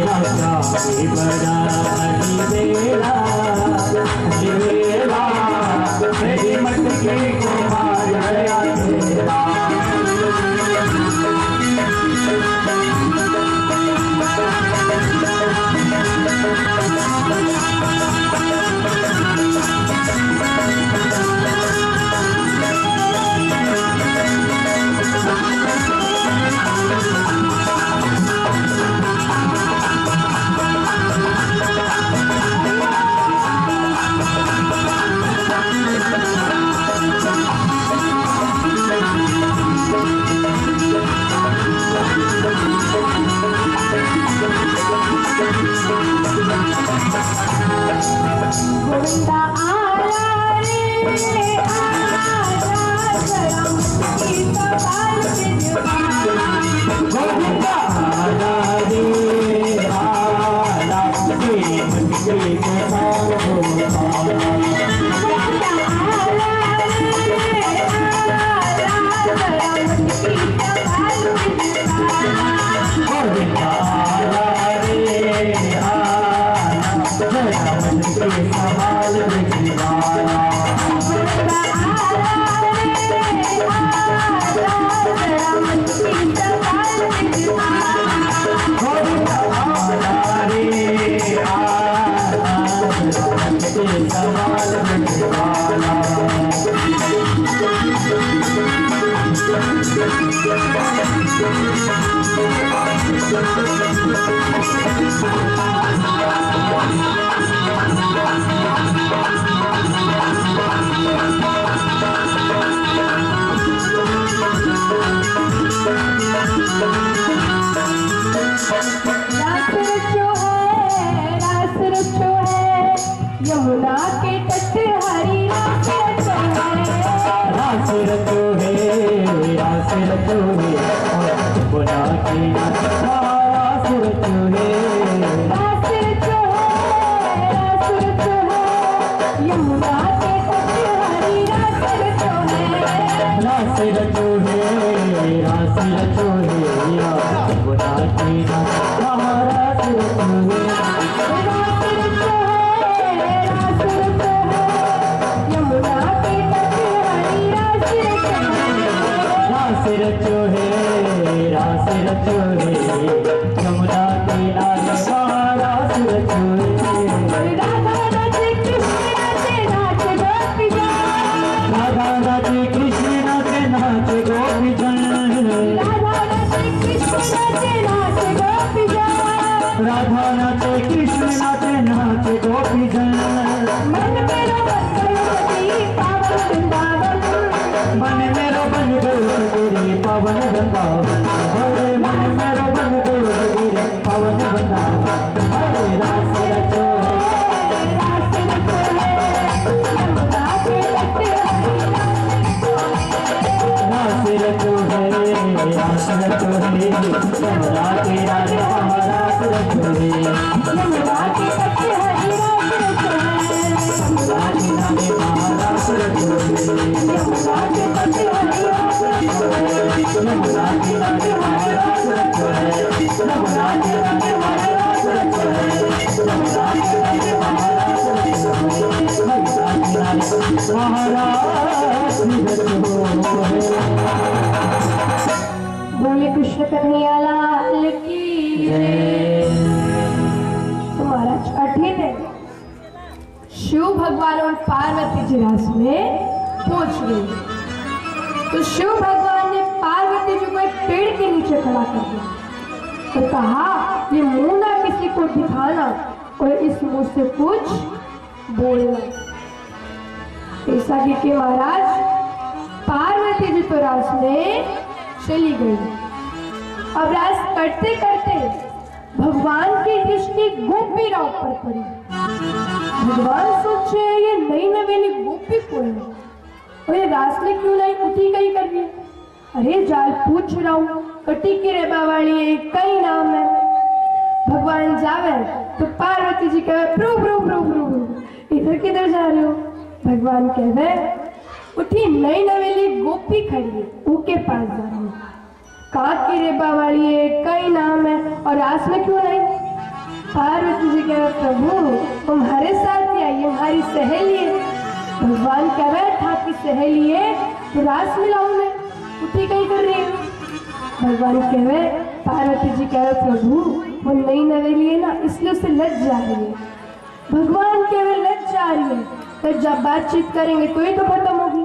राजा बड़ा बेला बेला मेरी मटकी को मार गया तेरा। गोविंदा आला रे आजा जरा मुझकी सवाल के जवाब। गोविंदा आला रे आला ये मुझे सवाल होता। गोविंदा आला रे आजा जरा मुझकी सवाल के जवाब। गोविंदा आला रे आला जरा मुझे सवाल भिजवाया। गोविंदा आला रे आजा जरा मुझकी सवाल के जवाब। गोविंदा आला रे आला जरा मुझे सवाल भिजवाया। रास रचो है यमुना के तट हरी रास रचो है। रास रचो है रास रचो है यमुना की रास रचो है। रास रचो है यमुना के तट हरी रास रचो है। रास रचो है रास रचो है यमुना की रास रचो है। रास रचो है रास रचो है यमुना की रास रास रचो है। राधा राधे कृष्ण नाचे नाच गोपी जन। राधा राधे कृष्ण नाचे नाच गोपी जन। राधा राधे कृष्ण नाचे नाच गोपी जन। राधा नाचे कृष्ण नाचे नाच गोपी जन। मन मेरो बन गयो सती पावन वृंदावन। मन मेरो बन गयो तेरे पावन वृंदावन। हरे मन मेरो बन गयो तेरे पावन वृंदावन। हरे रास रचो है रास रचो है यमुना के तट हरी रास रचो है रास रचो है यमुना के रास रास रचो है। यमुना के तट हरी रास रचो है। यमुना के नाम रास रचो है। यमुना के तट हरी रास रचो है। यमुना के नाम रास रचो है। यमुना के नाम रास रचो है। यमुना के नाम महाराज रचो है। बोले कृष्ण कन्हैया लाल की जय। तो महाराज कठिन है। शिव भगवान और पार्वती जी रास में पहुंच गए। तो शिव भगवान ने पार्वती जी को एक पेड़ के नीचे खड़ा कर दिया तो कहा ये मुंह ना किसी को दिखाना और इस मुंह से कुछ बोलना। ऐसा कि महाराज पार्वती जी तो रास में चली गई। अब रास करते करते भगवान की दृष्टि गोपी राव पर पड़ी। भगवान सोचे ये नई नवेली गोपी कौन है और ये रास में क्यों नहीं उठी गई कर रही। अरे जाल पूछ रहा हूँ कटी की रेबा वाली है कई नाम है। भगवान जावे तो पार्वती जी कहे प्रभु प्रभु प्रभु प्रभु इधर किधर जा रहे हो। भगवान कहवे उठी नई नवेली गोपी खड़ी है उनके पास जा रही हूँ। कहाँ की रेबा वाली है कई नाम है और रास में क्यों नहीं। पार्वती जी कह रहे प्रभु तुम्हारे साथ क्या, ये हमारी सहेली है। भगवान कह रहे था कि सहेली है तो रास मिलाऊं मैं, उठी कहीं कर रही है। भगवान कह रहे, पार्वती जी कह रहे प्रभु वो नई नवेली है ना, इसलिए उसे लज जा रही है। भगवान कह रहे लज जा रही है तो जब बातचीत करेंगे तो ही तो खत्म होगी।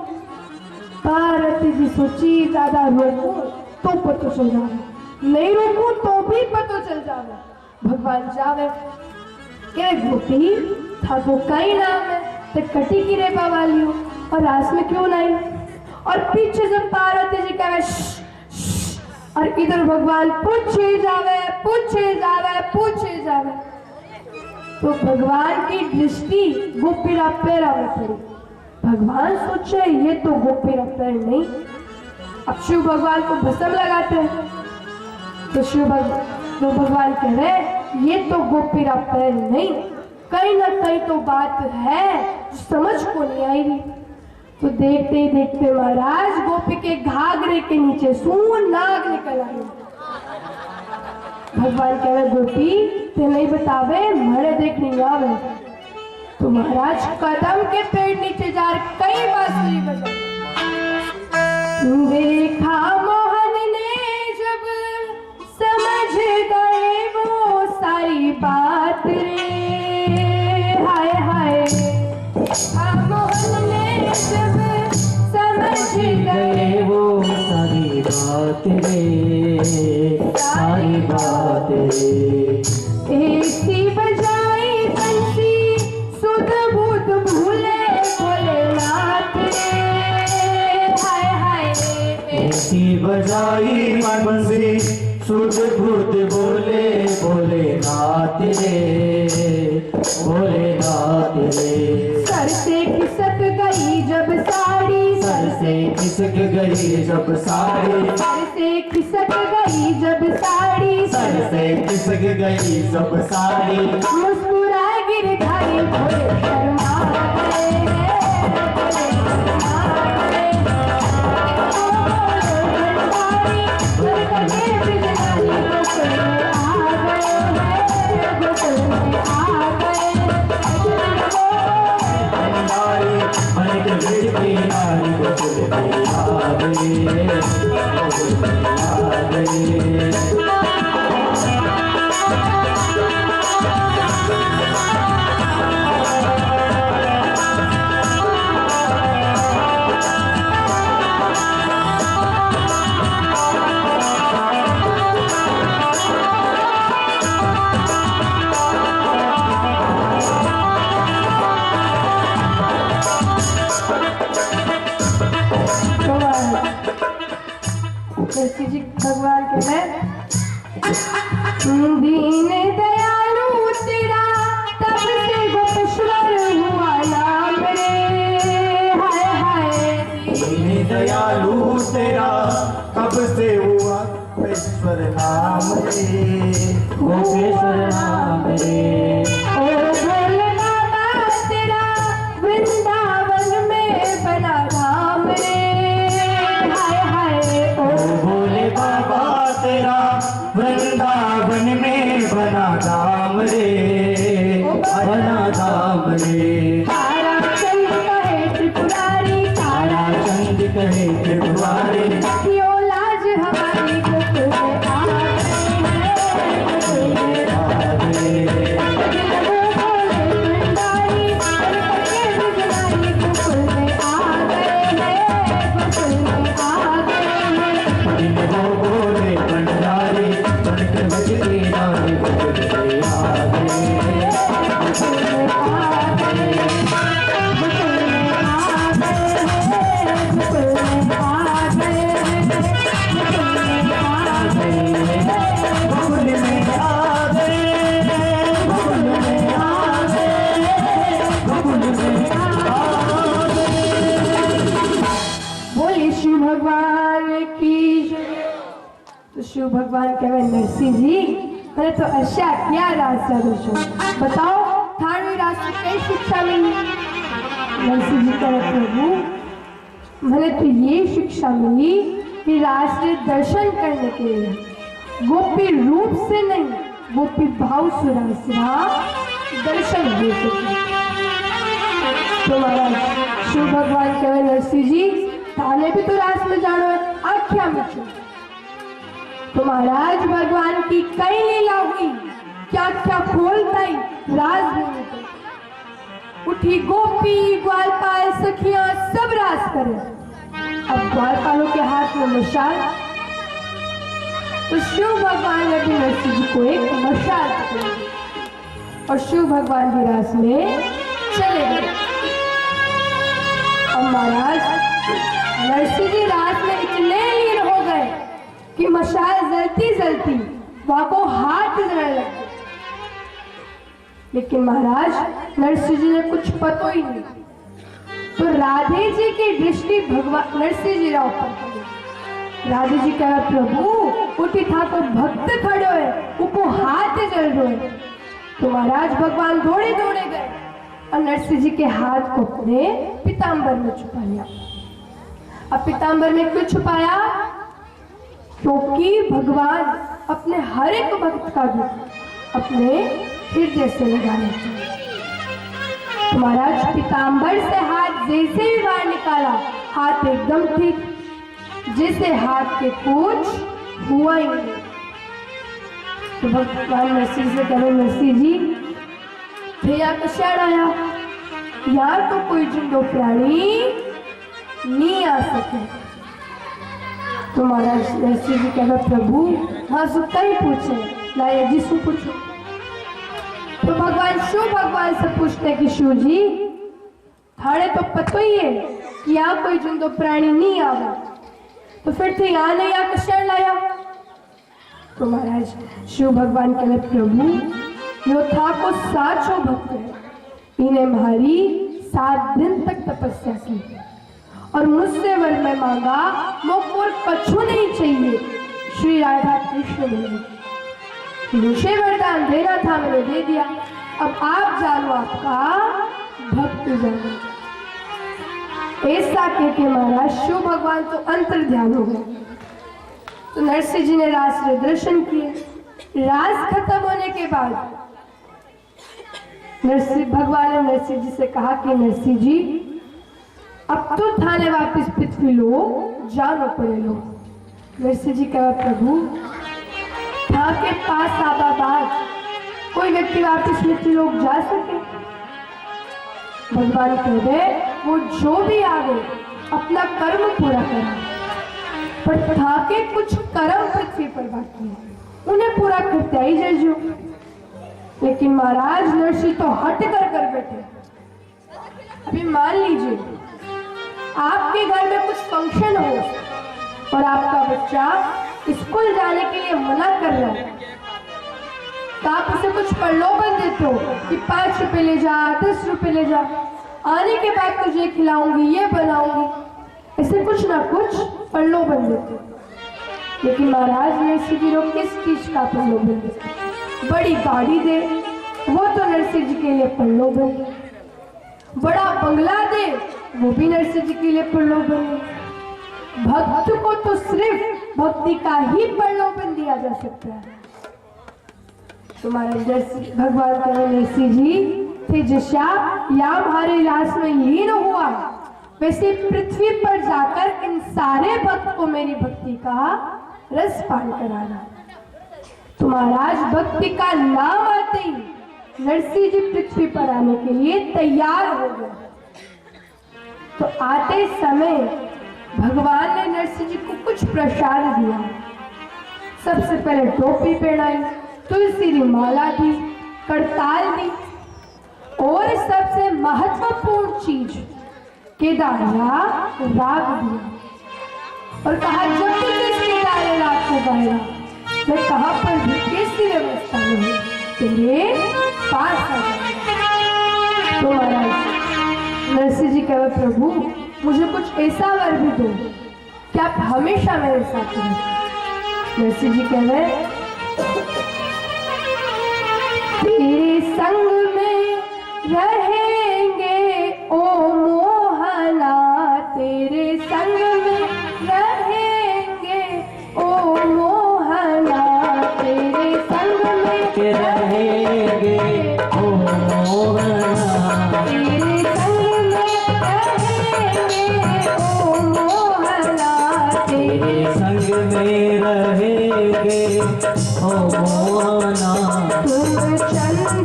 पार्वती जी सोची ज्यादा रोको तो पता चल जाए, नहीं रोकू तो भी पता चल जाए। भगवान जावे क्या गोपी था तो कई नाम है तो कटी की रेपा वाली हो और रास में क्यों नहीं। और पीछे से पार्वती जी कहे और इधर भगवान पूछे जावे पूछे जावे पूछे जावे। तो भगवान की दृष्टि गोपीरा पैरा में पड़ी। भगवान सोचे ये तो गोपीरा पैर नहीं। अब शिव भगवान को भस्म लगाते हैं तो भगवान कह रहे ये तो गोपीरा पैर नहीं, कहीं ना कहीं तो बात है जो समझ को नहीं आई रही। तो देखते ही देखते महाराज गोपी के घाघरे के नीचे सून नाग निकल आई। भगवान कह रहे गोपी ते नहीं बतावे मरे देख नहीं आवे। तो महाराज कदम के पेड़ नीचे जा कई बांसुरी बजाई। देखा मोहन ने जब समझ गए वो सारी बात रे, हाय हाय। मोहन ने जब समझ गए वो सारी बात रे, सारी बात रे। ऐसी बजाई बंसी सुध बुध भूले भोलेनाथ रे, हाय हाय। ऐसी बजाई बंसी सुध बुध बोले भोलेनाथ रे, भोलेनाथ रे। सर से खिसक गई जब साड़ी, सर से खिसक गई जब साड़ी, सर से खिसक गई जब साड़ी, सर से खिसक गई जब साड़ी। मुस्कुरा गिरधारी भोले शर्मा गए, भोले शर्मा गए। भोले करके बिजलानी गोकुल में आ गए, गोकुल में आ गए। नारी मन के बिजली नारी गोकुल में आ गई, गोकुल में आ गई। जी भगवान के हैं दीन दयालु तेरा तब से गोपेश्वर हुआ नाम रे, हाय हाय। दीन दयालु तेरा कब से हुआ गोपेश्वर नाम रे, गोपेश्वर नाम रे। ओ भोले बाबा तेरा वृंदावन में बना धाम रे, हाय हाय। ओ भोले बाबा तेरा वृंदावन में बना धाम रे, बना धाम रे। तारा चंद कहे त्रिपुरारी, तारा चंद कहे त्रिपुरारी। क्यों लाज हमारी गोकुल में आ गए, गोकुल में आ गए। भोले भंडारी करके बिजलानी गोकुल में आ गए हैं, गोकुल में आ गए हैं। वो भोले भंडारी बनकर बजती नारी गोकुल में आ गए, गोकुल में आ गए, गोकुल में आ गए हैं, गोकुल में आ गए हैं, गोकुल में आ गए हैं। गोकुल में आ गए, गोकुल में आ गए। बोले शिव भगवान की जय। तो शिव भगवान कह रहे नरसिंह जी मैंने तो अच्छा क्या रास्ता दो बताओ, थारू रास्ते कई शिक्षा मिली। नरसिंह जी कह रहे प्रभु मैंने तो ये शिक्षा मिली कि राष्ट्रीय दर्शन करने के लिए गोपी रूप से नहीं गोपी भाव सुरासुरा दर्शन दे सके। तो महाराज शिव भगवान कहे नरसिंह जी थाने भी तो रास में जानो है, आख्या में क्यों? तो महाराज भगवान की कई लीला हुई, क्या क्या खोलताई राज में उठी गोपी ग्वालपाल सखियां सब रास करे। अब ग्वालपालों के हाथ में मशाल, तो शिव भगवान ने भी नरसिंह जी को एक मशाल पकड़ी और शिव भगवान की रास में चले गए। अब महाराज नरसिंह जी रास में इतने लीन हो गए कि मशाल जलती जलती वहां को हाथ जलने लगे। लेकिन महाराज नरसिंह जी ने कुछ पता ही नहीं, तो राधे जी की दृष्टि भगवान नरसिंह जी राव पर पड़ी। राधे जी कहा प्रभु उठी था तो भक्त खड़े हुए, उनको हाथ जल रहे। तो महाराज भगवान दौड़े दौड़े गए और नरसिंह जी के हाथ को अपने पीताम्बर में छुपा लिया। अब पीताम्बर में क्यों छुपाया? क्योंकि भगवान अपने हर एक भक्त का दुख अपने हृदय से लगाना चाहिए। तो महाराज पीताम्बर से हाथ जैसे ही बाहर निकाला, हाथ एकदम ठीक, जैसे हाथ के कुछ हुआ ही नहीं। तो भगवान नरसिंह से कहे नरसिंह जी भैया कशाड़ आया, यहाँ तो कोई जिंदो प्राणी नहीं आ सके। तो महाराज नरसिंह जी कहे प्रभु हाँ सुखता ही पूछे लाया जी सु पूछो। तो भगवान शिव भगवान से पूछते कि शिव जी थाने तो पता ही है कि यहाँ कोई जिंदो प्राणी नहीं आवा, तो फिर थे यहाँ नहीं आकर शरण लाया। तो महाराज शिव भगवान कहे प्रभु यो था को साचो भक्त है, इन्हें हमारी 7 दिन तक तपस्या की और मुझसे वर में मांगा, मुझको और कछु नहीं चाहिए। श्री राधा कृष्ण बोले मुझे वरदान देना था मैंने दे दिया, अब आप जानो आपका भक्त जानो। ऐसा कह के महाराज शिव भगवान तो अंतर ध्यान हो गए। तो नरसिंह जी ने रास के दर्शन किए। रास खत्म होने के बाद नरसिंह भगवान ने नरसिंह जी से कहा कि नरसिंह जी अब तो थाने वापिस पृथ्वी लो जानो पड़े लो। नरसिंह जी कहा प्रभु था के पास आबा बाद कोई व्यक्ति वापिस पृथ्वी लोग जा सके? भगवान कह दे वो जो भी आवे अपना कर्म पूरा करे, पर था के कुछ कर्म पृथ्वी पर बाकी है उन्हें पूरा करते ही जजो। लेकिन महाराज नरसिंह तो हट कर बैठे। अभी मान लीजिए आपके घर में कुछ फंक्शन हो और आपका बच्चा स्कूल जाने के लिए मना कर रहा है, तो आप उसे कुछ प्रलोभन देते हो कि 5 रुपए ले जा, 10 रुपए ले जा, आने के बाद तुझे खिलाऊंगी, ये बनाऊंगी, ऐसे कुछ ना कुछ प्रलोभन देते हो। लेकिन महाराज नरसिंह जी लोग किस चीज का प्रलोभन देते? बड़ी गाड़ी दे वो तो नरसिंह जी के लिए प्रलोभन दे, बड़ा बंगला दे वो भी नरसिंह जी के लिए प्रलोभन दे। भक्त को तो सिर्फ भक्ति का ही प्रलोभन दिया जा सकता है। तुम्हारा भगवान कहे नरसिंह जी तेजस्या या हमारे रास में लीन हुआ, वैसे पृथ्वी पर जाकर इन सारे भक्त को मेरी भक्ति का रस पान कराना। तो महाराज भक्ति का नाम आते ही नरसिंह जी पृथ्वी पर आने के लिए तैयार हो गए। तो आते समय भगवान ने नरसिंह जी को कुछ प्रसाद दिया। सबसे पहले टोपी पहनाई, तुलसी की माला दी, करताल दी और सबसे महत्वपूर्ण चीज केदारिया राग दिया और कहा जब तक इस केदारे राग को गाएगा मैं कहां पर भी कैसी व्यवस्था में तेरे पास आ जाऊंगा। तो महाराज नरसिंह जी कहे प्रभु मुझे कुछ ऐसा वर भी दो कि आप हमेशा मेरे साथ रहो। नरसिंह जी कहे तेरे संग में रहेंगे ओ मोहना, तेरे संग में रहेंगे ओ मोहना, तेरे संग में ओ मोहना। तुम चंदन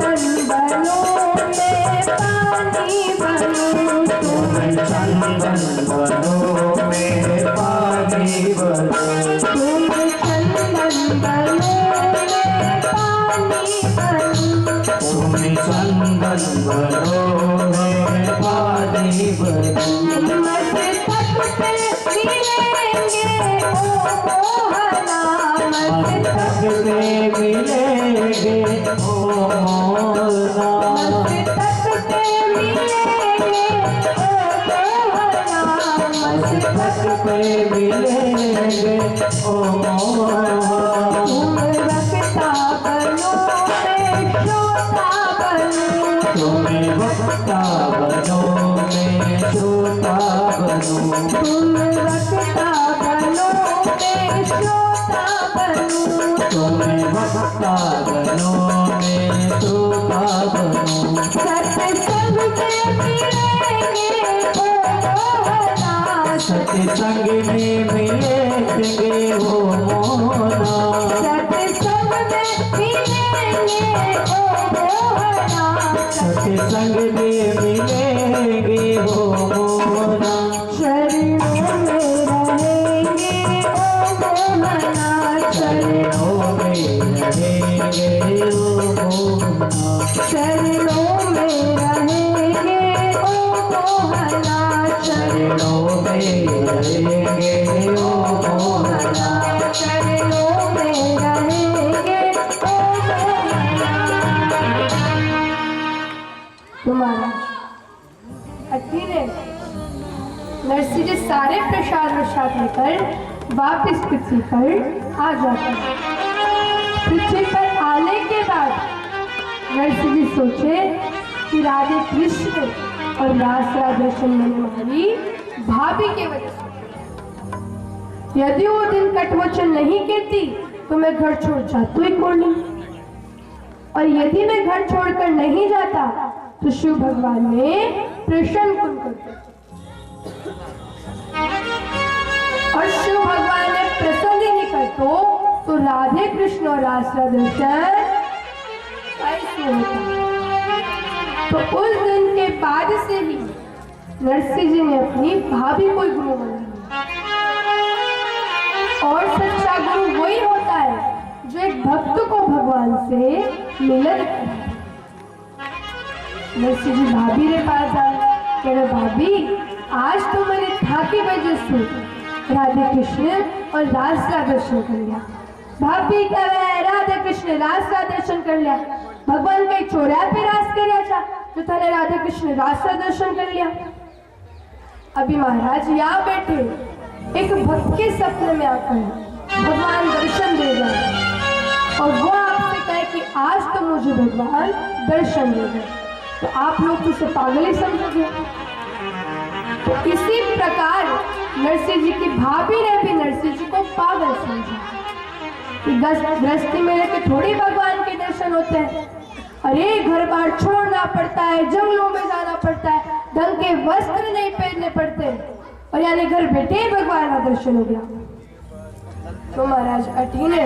बनो मैं पानी बनूं, तुम चंदन बनो मैं पानी बनूं। तुम चंदन बनो मैं पानी बनूं, तुम चंदन बनो मैं पानी बनूं। मस्तक पे मिलेंगे ओ मोहना, मस्तक पे मिलेंगे ओ मोहना। मस्तक पे मिलेंगे ओ मोहना, मस्तक पे मिलेंगे ओ मोहना। तुम रखता बनो मैं श्रोता बनूं, तुम्हें वक्ता बनो मैं श्रोता बनूं। तुम रखता बनो मैं श्रोता बनूं, तुम्हें वक्ता बनो मैं श्रोता बनूं। सत्संग में मिलेंगे ओ मोहना, सत्संग में मिलेंगे ओ मोहना। सत्संग में मिलेंगे ओ मोहना, सत्संग में मिलेंगे ओ मोहना। शरणों में रहेंगे ओ मोहना, शरणों में रहेंगे ओ मोहना। शरणों में रहेंगे ओ मोहना, शरणों में रहेंगे ओ मोहना। शरणों में रहेंगे ओ मोहना। तुम्हारा अति ने नरसिंह जी सारे प्रसाद वसाद लेकर वापिस पृथ्वी पर आ जाते हैं। पृथ्वी पर आने के बाद नरसिंह जी सोचे कि राधे कृष्ण और रास राधेश्वर मैंने हमारी भाभी के वजह से, यदि वो दिन कटवचन नहीं कहती तो मैं घर छोड़ जाती ही कौन नहीं, और यदि मैं घर छोड़कर नहीं जाता तो शिव भगवान ने प्रसन्न कौन करते, और शिव भगवान ने प्रसन्न ही नहीं करतो तो राधे कृष्ण और रास राधेश्वर कैसे होता। तो उस दिन के बाद से ही नरसिंह जी ने अपनी भाभी को गुरु बना लिया, और सच्चा गुरु वही होता है जो एक भक्त को भगवान से मिलन करे। नरसिंह जी भाभी रे पास आए, कह रहे भाभी आज तो मैंने थाकी वजह से राधे कृष्ण और रास राधेश्वर कर लिया। भाभी कह रहा है राधे कृष्ण रास राधेश्वर कर लिया, भगवान कई चोरा पे रास कर जो थाने राधे कृष्ण रास राधेश्वर कर लिया। अभी महाराज यहाँ बैठे एक भक्त के सपने में आकर भगवान दर्शन दे गए, और वो आपसे कहे कि आज तो मुझे भगवान दर्शन दे गए, तो आप लोग उसे पागल ही समझोगे। तो इसी प्रकार नरसिंह जी की भाभी ने भी नरसिंह जी को पागल समझा कि गृहस्थी में रहकर थोड़ी भगवान के दर्शन होते हैं। अरे घर बार छोड़ना पड़ता है, जंगलों में जाना पड़ता है, ढंग के वस्त्र नहीं पहनने पड़ते, और यानी घर बैठे ही भगवान का दर्शन हो गया। तो महाराज अठी ने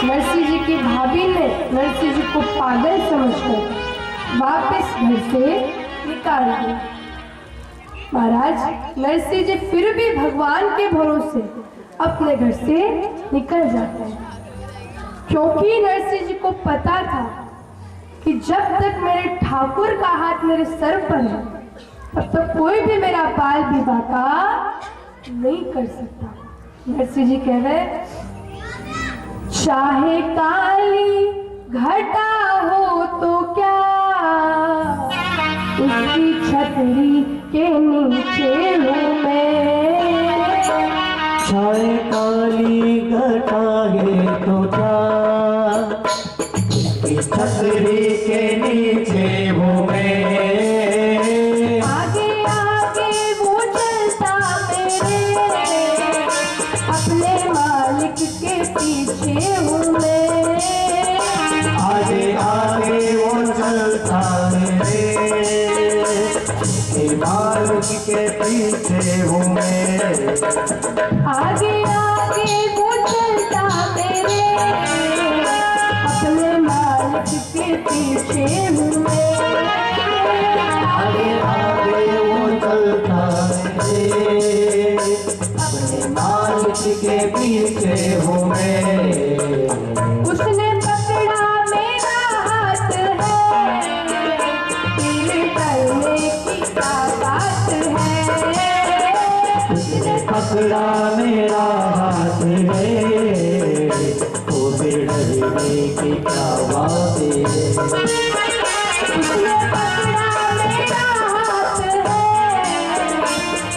नरसिंह जी की भाभी ने नरसिंह जी को पागल समझकर वापस घर से निकाल दिया। महाराज नरसिंह जी फिर भी भगवान के भरोसे अपने घर से निकल जाते हैं, क्योंकि नरसिंह जी को पता था कि जब तक मेरे ठाकुर का हाथ मेरे सर पर है तब तक कोई भी मेरा बाल विवाह का नहीं कर सकता। नरसिंह जी कह रहे चाहे काली घटा हो तो क्या, उसकी छतरी के नीचे हूँ मैं। चाहे काली घटा है तो क्या, उसकी छतरी के नीचे हूँ मैं। आगे आगे वो चलता मेरे, अपने मालिक के पीछे हूँ मैं। आगे आगे वो चलता मेरे, मालिक के पीछे हूँ मैं। आगे आगे वो चलता मेरे अपने मालिक के पीछे हूँ मैं। आगे आगे वो चलता है, अपने मालिक के पीछे हूँ मैं। उसने पकड़ा मेरा हाथ है, तीर करने की क्या बात है। उसने पकड़ा मेरा हाथ है, तो फिर डरने की क्या बात है। उसने पकड़ा मेरा हाथ है,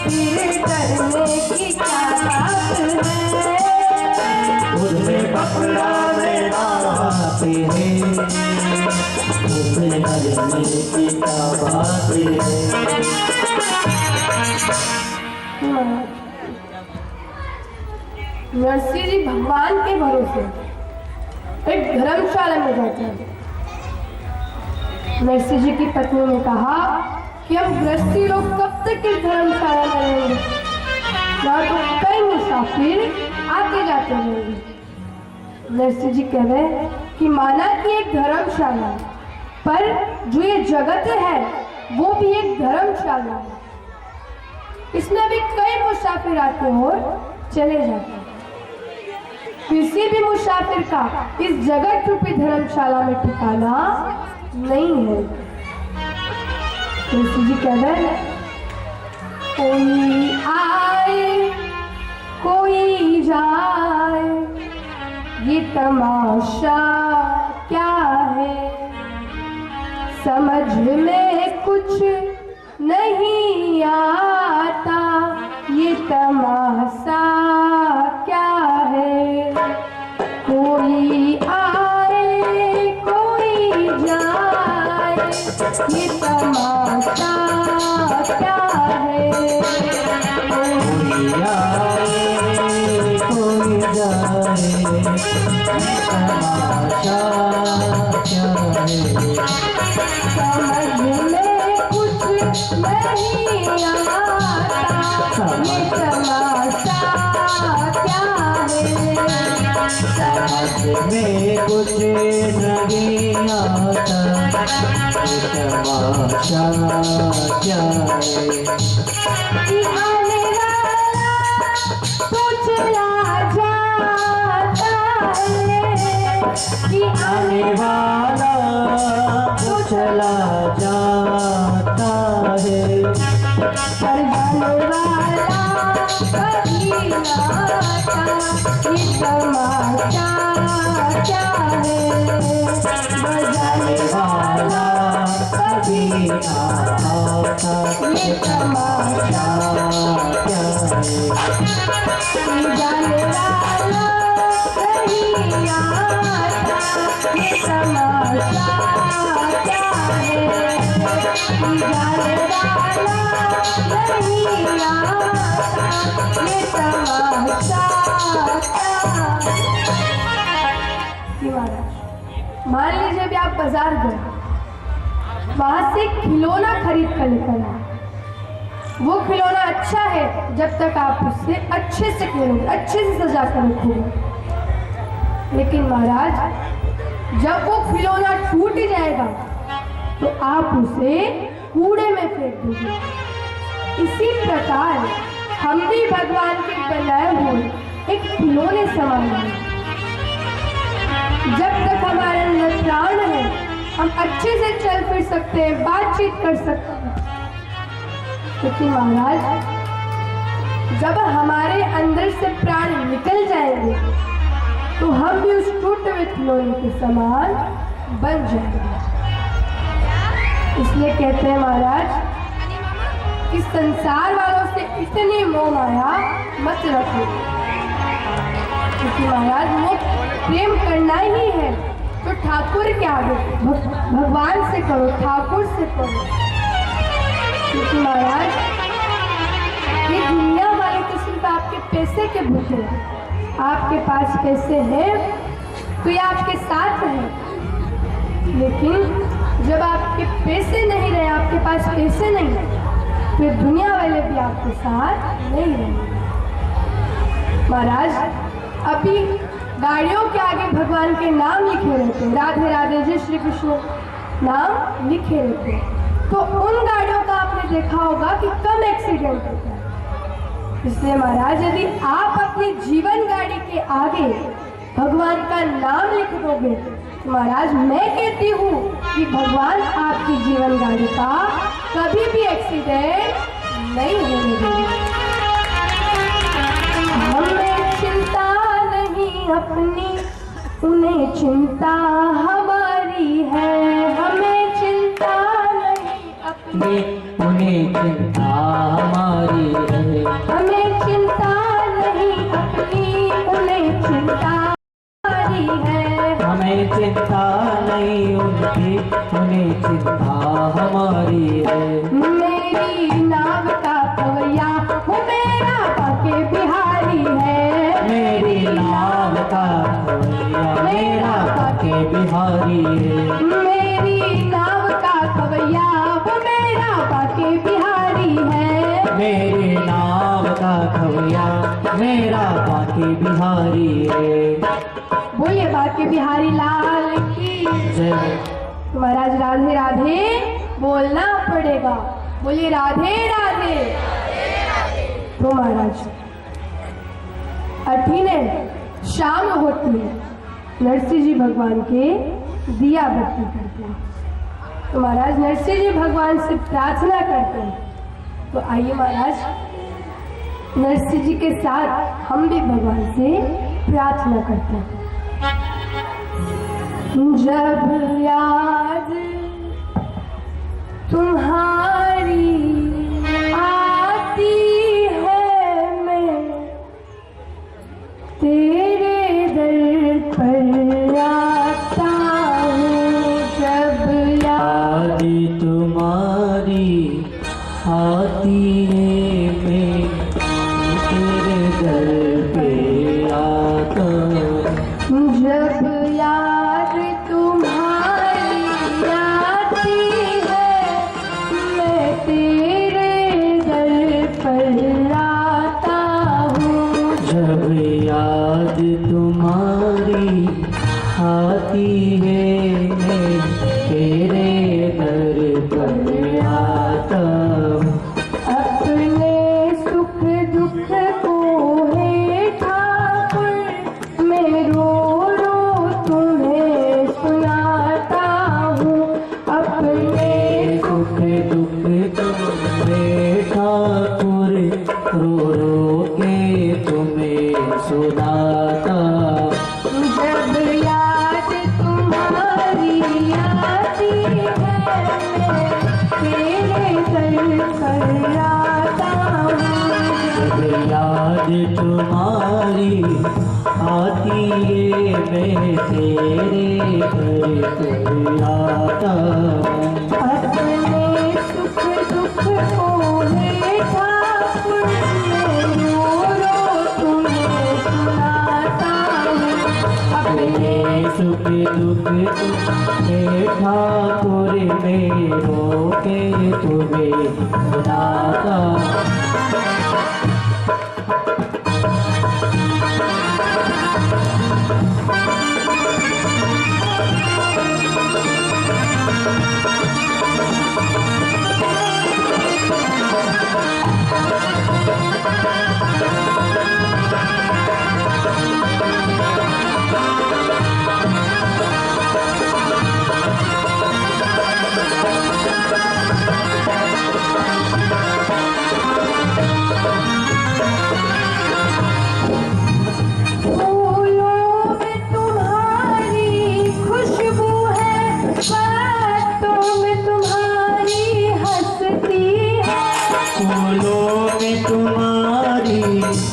तीर करने की क्या बात है। उसने पकड़ा मेरा हाथ है, तो फिर डरने की क्या बात है। नरसिंह जी भगवान के भरोसे एक धर्मशाला में जाते हैं। नरसिंह जी की पत्नी ने कहा कि हम गृहस्थी लोग कब तक इस धर्मशाला में रहेंगे, यहाँ तो कई मुसाफिर आते जाते रहेंगे। नरसिंह जी कह रहे कि माना कि एक धर्मशाला है, पर जो ये जगत है वो भी एक धर्मशाला है। इसमें भी कई मुसाफिर आते हैं और चले जाते हैं। किसी भी मुसाफिर का इस जगत रूपी धर्मशाला में ठिकाना नहीं है। तुलसी जी कह रहे हैं कोई आए कोई जाए ये तमाशा क्या है, समझ में कुछ नहीं आता ये तमाशा क्या है। कोई आए कोई जाए ये तमाशा क्या है। कोई आए कोई जाए तमाशा क्या है। समझ में कुछ नहीं आता ये तमाशा क्या है। समझ में कुछ नहीं आता ये तमाशा क्या है। कि आने वाला तो चला जाता है, कि आने वाला तो चला जाता है, पर जाने वाला कभी ना आता ये तमाशा क्या है। बजाने वाला कभी आता ये तमाशा क्या है। जाने वाला कहीं आता ये तमाशा क्या है। जाने वाला नहीं आता ये तमाशा क्या है। मान लीजिए भी आप बाजार गए, वहां से खिलौना खरीद कर लेकर आए। वो खिलौना अच्छा है जब तक आप उससे अच्छे से खेलोगे, अच्छे से सजा कर रखोगे। लेकिन महाराज जब वो खिलौना टूट जाएगा तो आप उसे कूड़े में फेंक दोगे। इसी प्रकार हम भी भगवान के बनाए हुए एक खिलौने समान हैं। जब तक हमारे अंदर प्राण है हम अच्छे से चल फिर सकते हैं, बातचीत कर सकते हैं। लेकिन महाराज जब हमारे अंदर से प्राण निकल जाएंगे तो हम भी उस टूटे हुए खिलौने के समान बन जाएंगे। इसलिए कहते हैं महाराज कि संसार वालों से इतनी मोह माया मत रखो, क्योंकि महाराज वो प्रेम करना ही है तो ठाकुर के आगे भगवान से करो, ठाकुर से करो। क्योंकि महाराज ये दुनिया वाले तो सिर्फ आपके पैसे के भूखे हैं। आपके पास पैसे हैं तो ये आपके साथ है, लेकिन जब आपके पैसे नहीं रहे, आपके पास पैसे नहीं है, फिर दुनिया वाले भी आपके साथ नहीं रहेंगे। महाराज अभी गाड़ियों के आगे भगवान के नाम लिखे रहते हैं, राधे राधे जय श्री कृष्ण नाम लिखे रहते हैं। तो उन गाड़ियों का आपने देखा होगा कि कम एक्सीडेंट होता है। इसलिए महाराज यदि आप अपनी जीवन गाड़ी के आगे भगवान का नाम लिख दोगे तो महाराज मैं कहती हूँ कि भगवान आपकी जीवन गाड़ी का कभी भी एक्सीडेंट नहीं होने देंगे। हमें चिंता नहीं अपनी, उन्हें चिंता हमारी है। हमें चिंता नहीं अपनी, उन्हें चिंता हमारी है। हमें चिंता नहीं अपनी, उन्हें चिंता हमारी है। हमें चिंता नहीं उनकी, उन्हें चिंता हमारी है। मेरी नाव का खवैया वो मेरा बाके बिहारी है। मेरी नाव का खवैया मेरा बाके बिहारी है। मेरी नाव का खवैया वो मेरा बाके बिहारी है। मेरी नाव का खवैया मेरा बाके बिहारी है। बोलिए बाके बिहारी लाल की जय। महाराज राधे राधे बोलना पड़ेगा। बोलिए राधे राधे। तो महाराज अठीने शाम होती है, नरसिंह जी भगवान के दिया बत्ती करते हैं। तो महाराज नरसिंह जी भगवान से प्रार्थना करते हैं। तो आइए महाराज नरसिंह जी के साथ हम भी भगवान से प्रार्थना करते हैं। जब याद तुम्हारी आती है, मैं तेरे दर पर आता हूँ। जब याद तुम्हारी आती है, मैं तेरे दर पे आता हूँ। जब याद तुम्हारी आती है, मैं तेरे दर पर आता हूँ। जब याद तुम्हारी आती है, मैं तेरे दर पर आता हूँ। अपने सुख दुख को हे ठाकुर मैं रो रो तुम्हें सुनाता हूँ। अपने सुख दुख तुम्हें ठाकुर रो रो के तुम्हें सुनाता। जब याद तुम्हारी आती है, मैं तेरे दर पर आता हूँ। जब याद तुम्हारी आती है, मैं तेरे घर पर आता हूँ। अपने सुख दुख को हे ठाकुर मैं रो रो तुम्हें सुनाता हूँ। अपने सुख दुख तुम्हें ठाकुर में रो के तुम्हें सुनाता। फूलों में तुम्हारी खुशबू है, बातों में तुम्हारी हंसती है। फूलों में तुम्हारी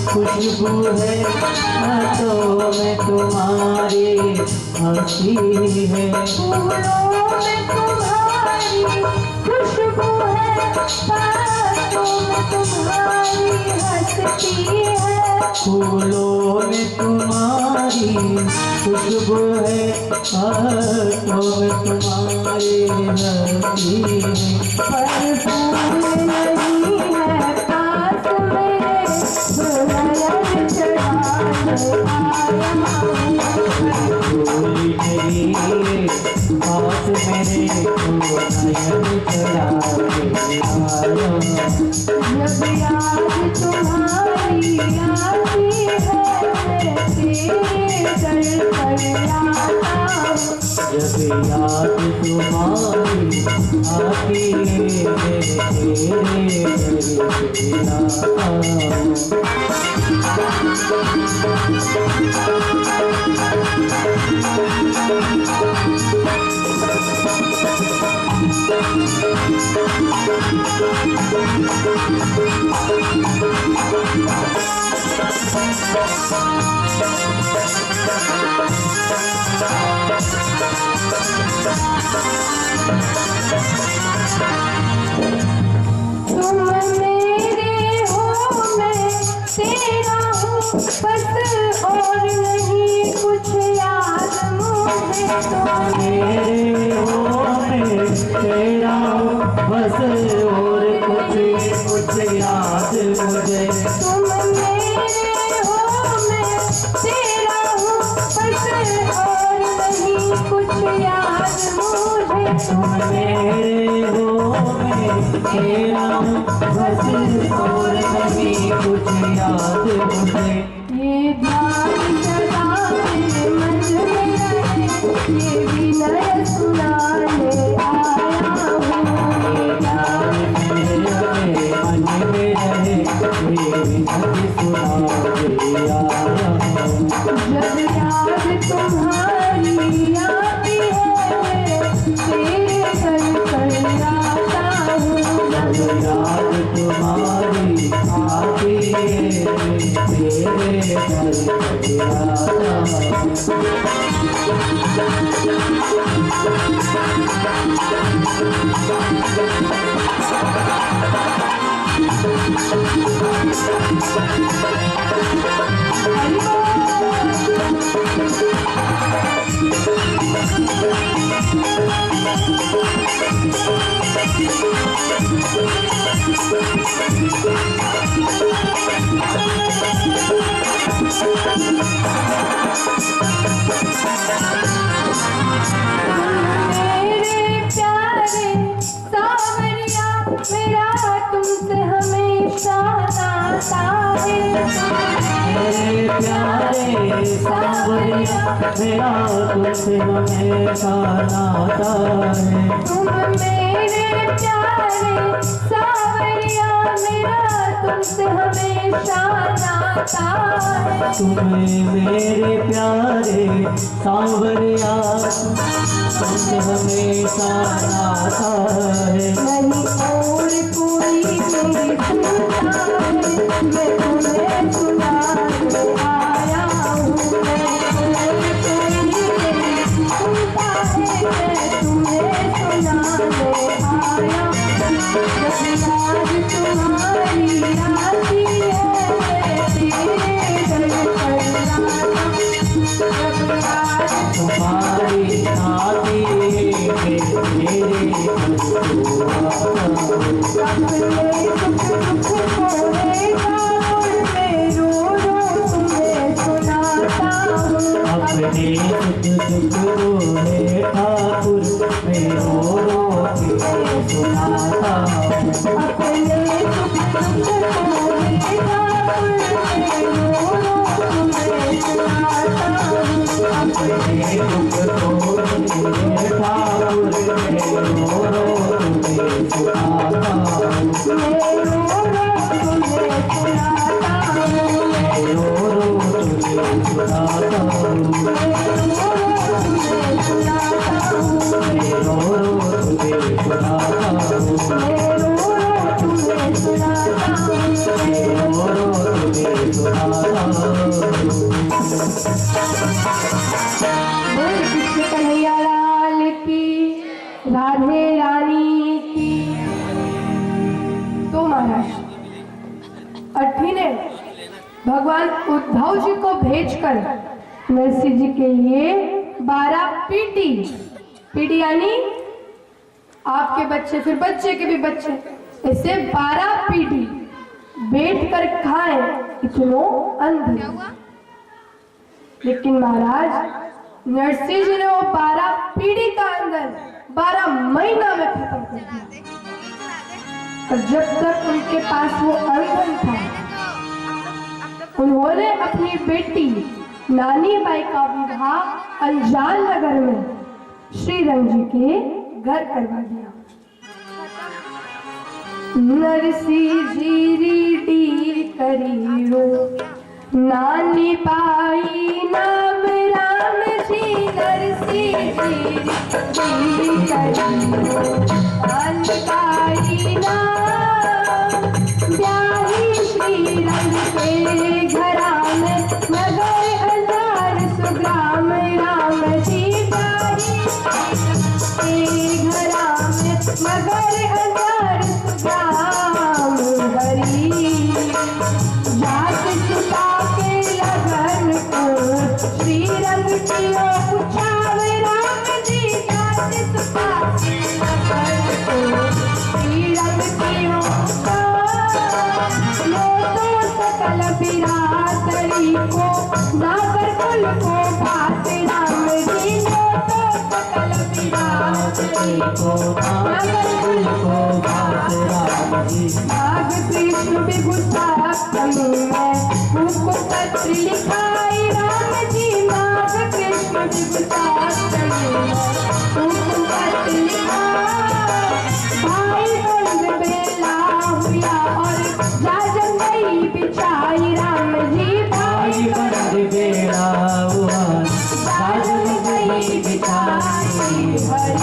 खुशबू है, हाथों में तुम्हारी हंसी है। फूलों में तुम्हारी खुशबू है, बातों में तुम्हारी हंसती है। फूलों में तुम्हारी खुशबू है, हाथों में तुम्हारी हंसी है। पर फूल नहीं है पास मेरे, जो नयन चढ़ाने याद तुम्हारी आती है तेरे दर पर आता हूँ। जब याद तुम्हारी आती है तेरे दर पे आता हूँ। तुम मेरे हो मैं तेरा हूँ बस और नहीं कुछ याद मुझे। तुम मेरे हो मैं तेरा हूँ बस और कुछ याद मुझे। तुम मेरे हो मैं तेरा हूँ बस और नहीं कुछ याद मुझे। तुम मेरे हो मैं तेरा हूँ बस और नहीं कुछ याद मुझे। ये ध्यान सदा मेरे मन में रहे ये विनय सुनाने आया हूँ। ये ध्यान मेरे मन में रहे ये विनती सुना के आया हूँ। जब याद तुम्हारी आती है तेरे घर पर आता हूँ। जब याद तुम्हारी आती है तेरे घर पे आता हूँ। मेरे प्यारे सावरिया मेरा तुमसे हमेशा नाता है। मेरे प्यारे सांवरिया मेरा तुमसे हमेशा नाता है। तुम मेरे प्यारे सावरिया मेरा तुमसे हमेशा नाता है। तुम्हें मेरे प्यारे सांवरिया तुमसे हमेशा नाता है। नहीं और कोई मेरी सुनता है मैं तुम्हें सुनाने आया हूँ। नहीं और कोई मेरी सुनता है मैं तुम्हें सुनाने आया हूँ। जब याद तुम्हारी आती है तेरे घर पर आता हूँ। जब याद तुम्हारी आती है मेरे घर को आता हूँ। अपने सुख दुख खोने का मैं रो रो तुम्हें सुनाता हूँ। अपने सुख दुख रोए ठाकुर मैं रो रो के सुनाता हूँ। अपने सुख दुख खोने का मैं रो रो तुम्हें सुनाता हूँ। अपने दुख को रोए ठाकुर मैं रो रो तुम्हें सुनाता हूँ। मैं रो रो तुम्हें सुनाता हूँ। मैं रो रो तुम्हें सुनाता हूँ। मैं रो रो तुम्हें सुनाता हूँ। मैं रो रो तुम्हें सुनाता हूँ। मैं रो रो तुम्हें सुनाता हूँ। मैं रो रो तुम्हें सुनाता हूँ। बोल कृष्ण कन्हैया लाल की, राधे रानी की। तो महाराज अट्ठी ने भगवान उद्धव जी को भेजकर नरसिंह जी के लिए 12 पीढ़ी यानी आपके बच्चे फिर बच्चे के भी बच्चे ऐसे 12 पीढ़ी बैठ कर खाए इतनों अंधे। लेकिन महाराज नरसिंह जी ने वो 12 पीढ़ी का अंदर 12 महीना में खत्म कर दिया। और जब तक उनके पास वो अंगन था, उन्होंने अपनी बेटी नानी बाई का विवाह अंजान नगर में श्री रंग जी के घर करवा दिया। नरसी जीरी डी करीरो नानी बाई नाम राम जी, नरसी जीरी करीरो नानी बाई नाम, ब्याही श्री रंग के घरा में नगर हजार सुग्राम, राम जी ब्याही के घरा में नगर हजार सुग्राम, हरी जात छुपा के लगन को श्री रंग कियो उछाव, राम जी जात छुपा के लगन को श्री रंग कियो सकल बिरादरी को नागर कुल को भात, राम जी तो सकल बिरादरी को नागर कुल को भात, राम जी नाग कृष्ण विभूषा में मुख पत्र लिखाई, राम जी नाग कृष्ण विभूषा में मुख पत्र लिखाई, भाई बंद बेला हुआ और जाजम गई बिछाई, राम जी भाई बंद बेला हुआ जाजम गई बिछाई, हरी भगत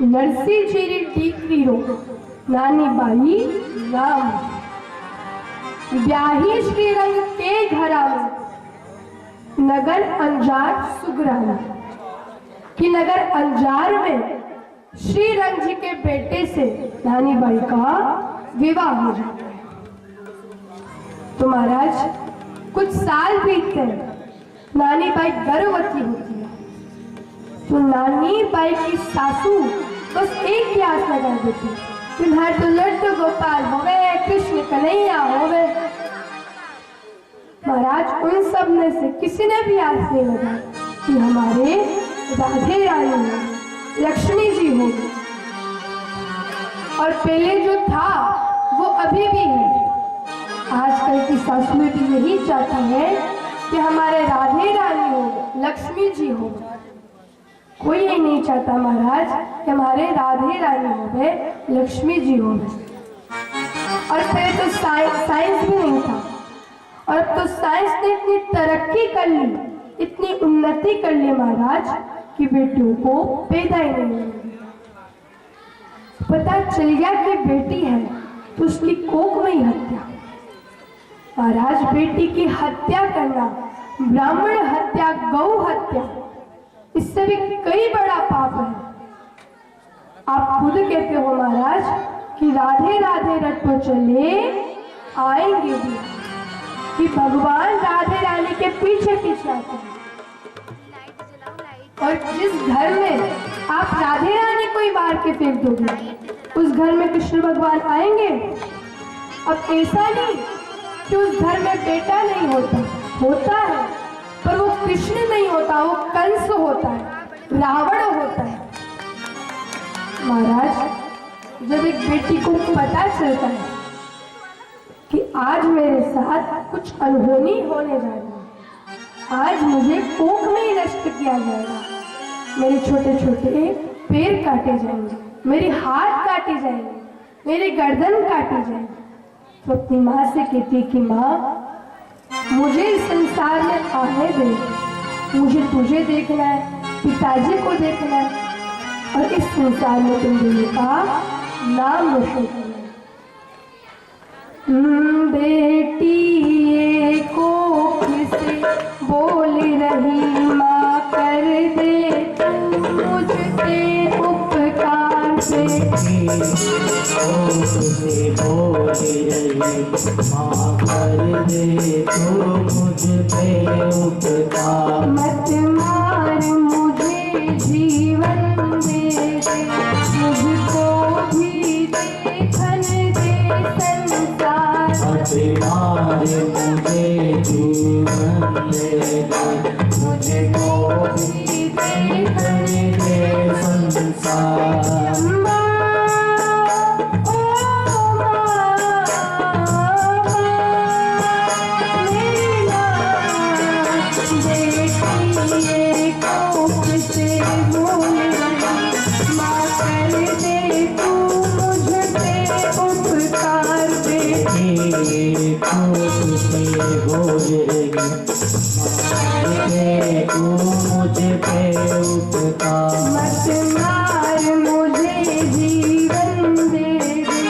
नरसी जीरी टीकरीरो नानी बाई राम, ब्याही श्री रंग के घरा में नगर अंजार सुग्राम, कि नगर अंजार में श्री रंग जी के बेटे से नानी बाई का विवाह हो जाता है। तो महाराज कुछ साल बीतते हैं, नानी बाई गर्भवती होती है। तो नानी बाई की सासू बस एक ही आस लगा देती, तुम्हारे तो लड्डू गोपाल हो गए, कृष्ण कन्हैया हो गए। महाराज उन सब में से किसी ने भी आस नहीं लगा कि हमारे राधे रानी हो, लक्ष्मी जी हो। और पहले जो था वो अभी भी है। आजकल की सासुएं भी यही चाहती है कि हमारे राधे रानी हो, लक्ष्मी जी हो। कोई ये नहीं चाहता महाराज कि हमारे राधे रानी हो गए, लक्ष्मी जी हो गए। और पहले तो साइंस भी नहीं था, और अब तो साइंस ने इतनी तरक्की कर ली, इतनी उन्नति कर ली महाराज कि बेटियों को पैदा ही नहीं होगी। पता चल गया कि बेटी है तो उसकी कोख में ही हत्या। महाराज बेटी की हत्या करना, ब्राह्मण हत्या, गौ हत्या, इससे भी कई बड़ा पाप है। आप खुद कहते हो महाराज कि राधे राधे रटो चले आएंगे भी, कि भगवान राधे रानी के पीछे पीछे आते हैं। और जिस घर में आप राधे रानी को ही मार के फेंक दोगे, उस घर में कृष्ण भगवान आएंगे। अब ऐसा नहीं कि उस घर में बेटा नहीं होता, होता है, पर वो कृष्ण नहीं होता, वो कंस होता है, रावण होता है। महाराज जब एक बेटी को पता चलता है कि आज मेरे साथ कुछ अनहोनी होने जा रही है, आज मुझे कोख में ही नष्ट किया जाएगा, मेरे छोटे छोटे पैर काटे जाएंगे, मेरे हाथ काटे जाएंगे, मेरी गर्दन काटी जाएगी, तो अपनी माँ से कहती कि माँ मुझे इस संसार में आने दे, मुझे तुझे देखना है, पिताजी को देखना है, और इस संसार में तुम दोनों का नाम रोशन करना है। बेटी ये कोख से बोल रही माँ, कर दे तू मुझसे से बोली रही माँ कर दे तो मुझ पे उपकार। मत मार मुझे जीवन दे दे, मुझको भी देखन दे संसार। मत मार मुझे जीवन दे दे, मुझको भी देखन दे संसार। मुझे पे उपकार। मत मार मुझे जीवन दे दे,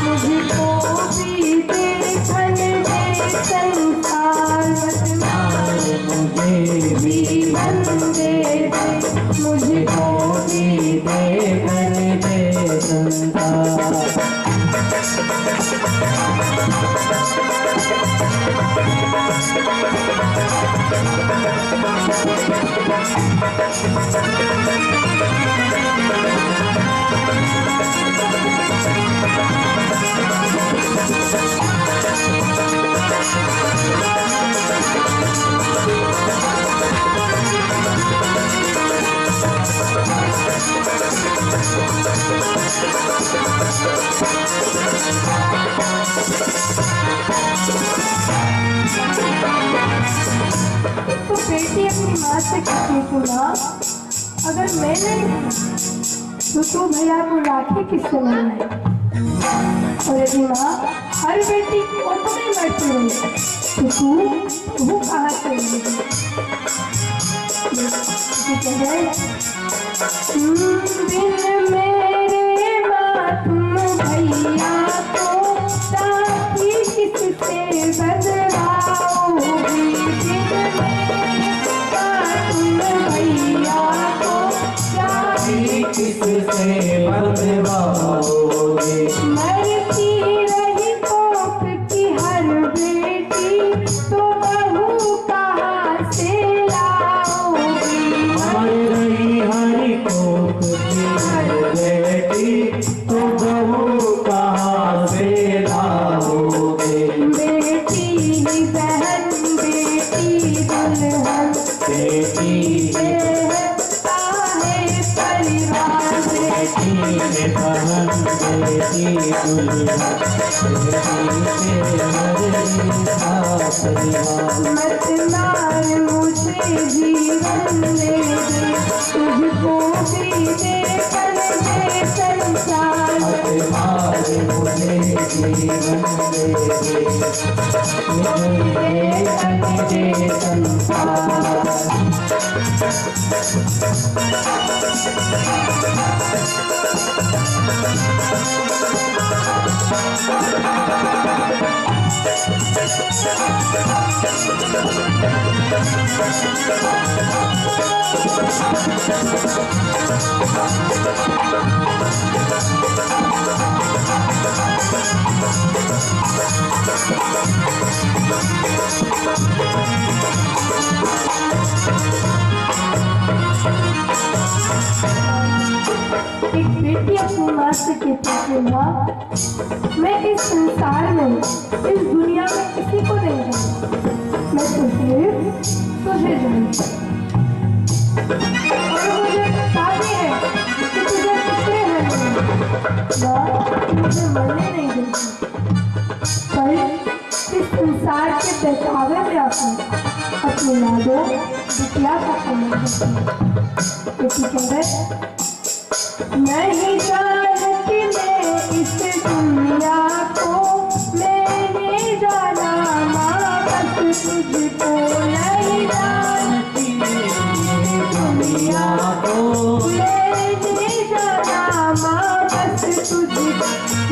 मुझको भी देखन दे संसार। मत मार मुझे जीवन दे दे, मुझको भी देखन दे संसार। तो बेटी अपनी माँ से कहती थी माँ, अगर मैं नहीं तो तू भैया को राखी किससे मिलना? और यदि माँ हर बेटी को तो नहीं मरती रही तो तू कहाँ से मिलेगी? बिन मेरे माँ तुम भैया को राखी किससे बदलाओगी? किससे बदलाओगे? मरती रही कोप की हर बेटी तो बहू कहाँ से लाओगी? मर रही हरी कोप की हर बेटी तो बहू कहाँ से लाओगे? बेटी ही बहन बेटी दुल्हन बेटी बहन बेटी दुल्हन मत मार मुझे जीवन दे दे, तुझको भी देखन दे संसार। मत मार मुझे जीवन दे दे, मुझे देखन दे संसार। एक बेटी अपनी माँ से कहती है माँ, मैं इस संसार में इस दुनिया में किसी को नहीं जानती, मैं तो सिर्फ तुझे जानती। और मुझे पता भी है कि तुझे कितने हैं माँ, मुझे मरने नहीं देती, पर इस संसार के बहकावे में अपनी यादों बिटिया का अमल करती। कह रहे नहीं जानती मैं इस दुनिया को, मैंने जाना माँ बस तुझको। नहीं जानती मैं दुनिया को, मैंने जाना माँ बस तुझको।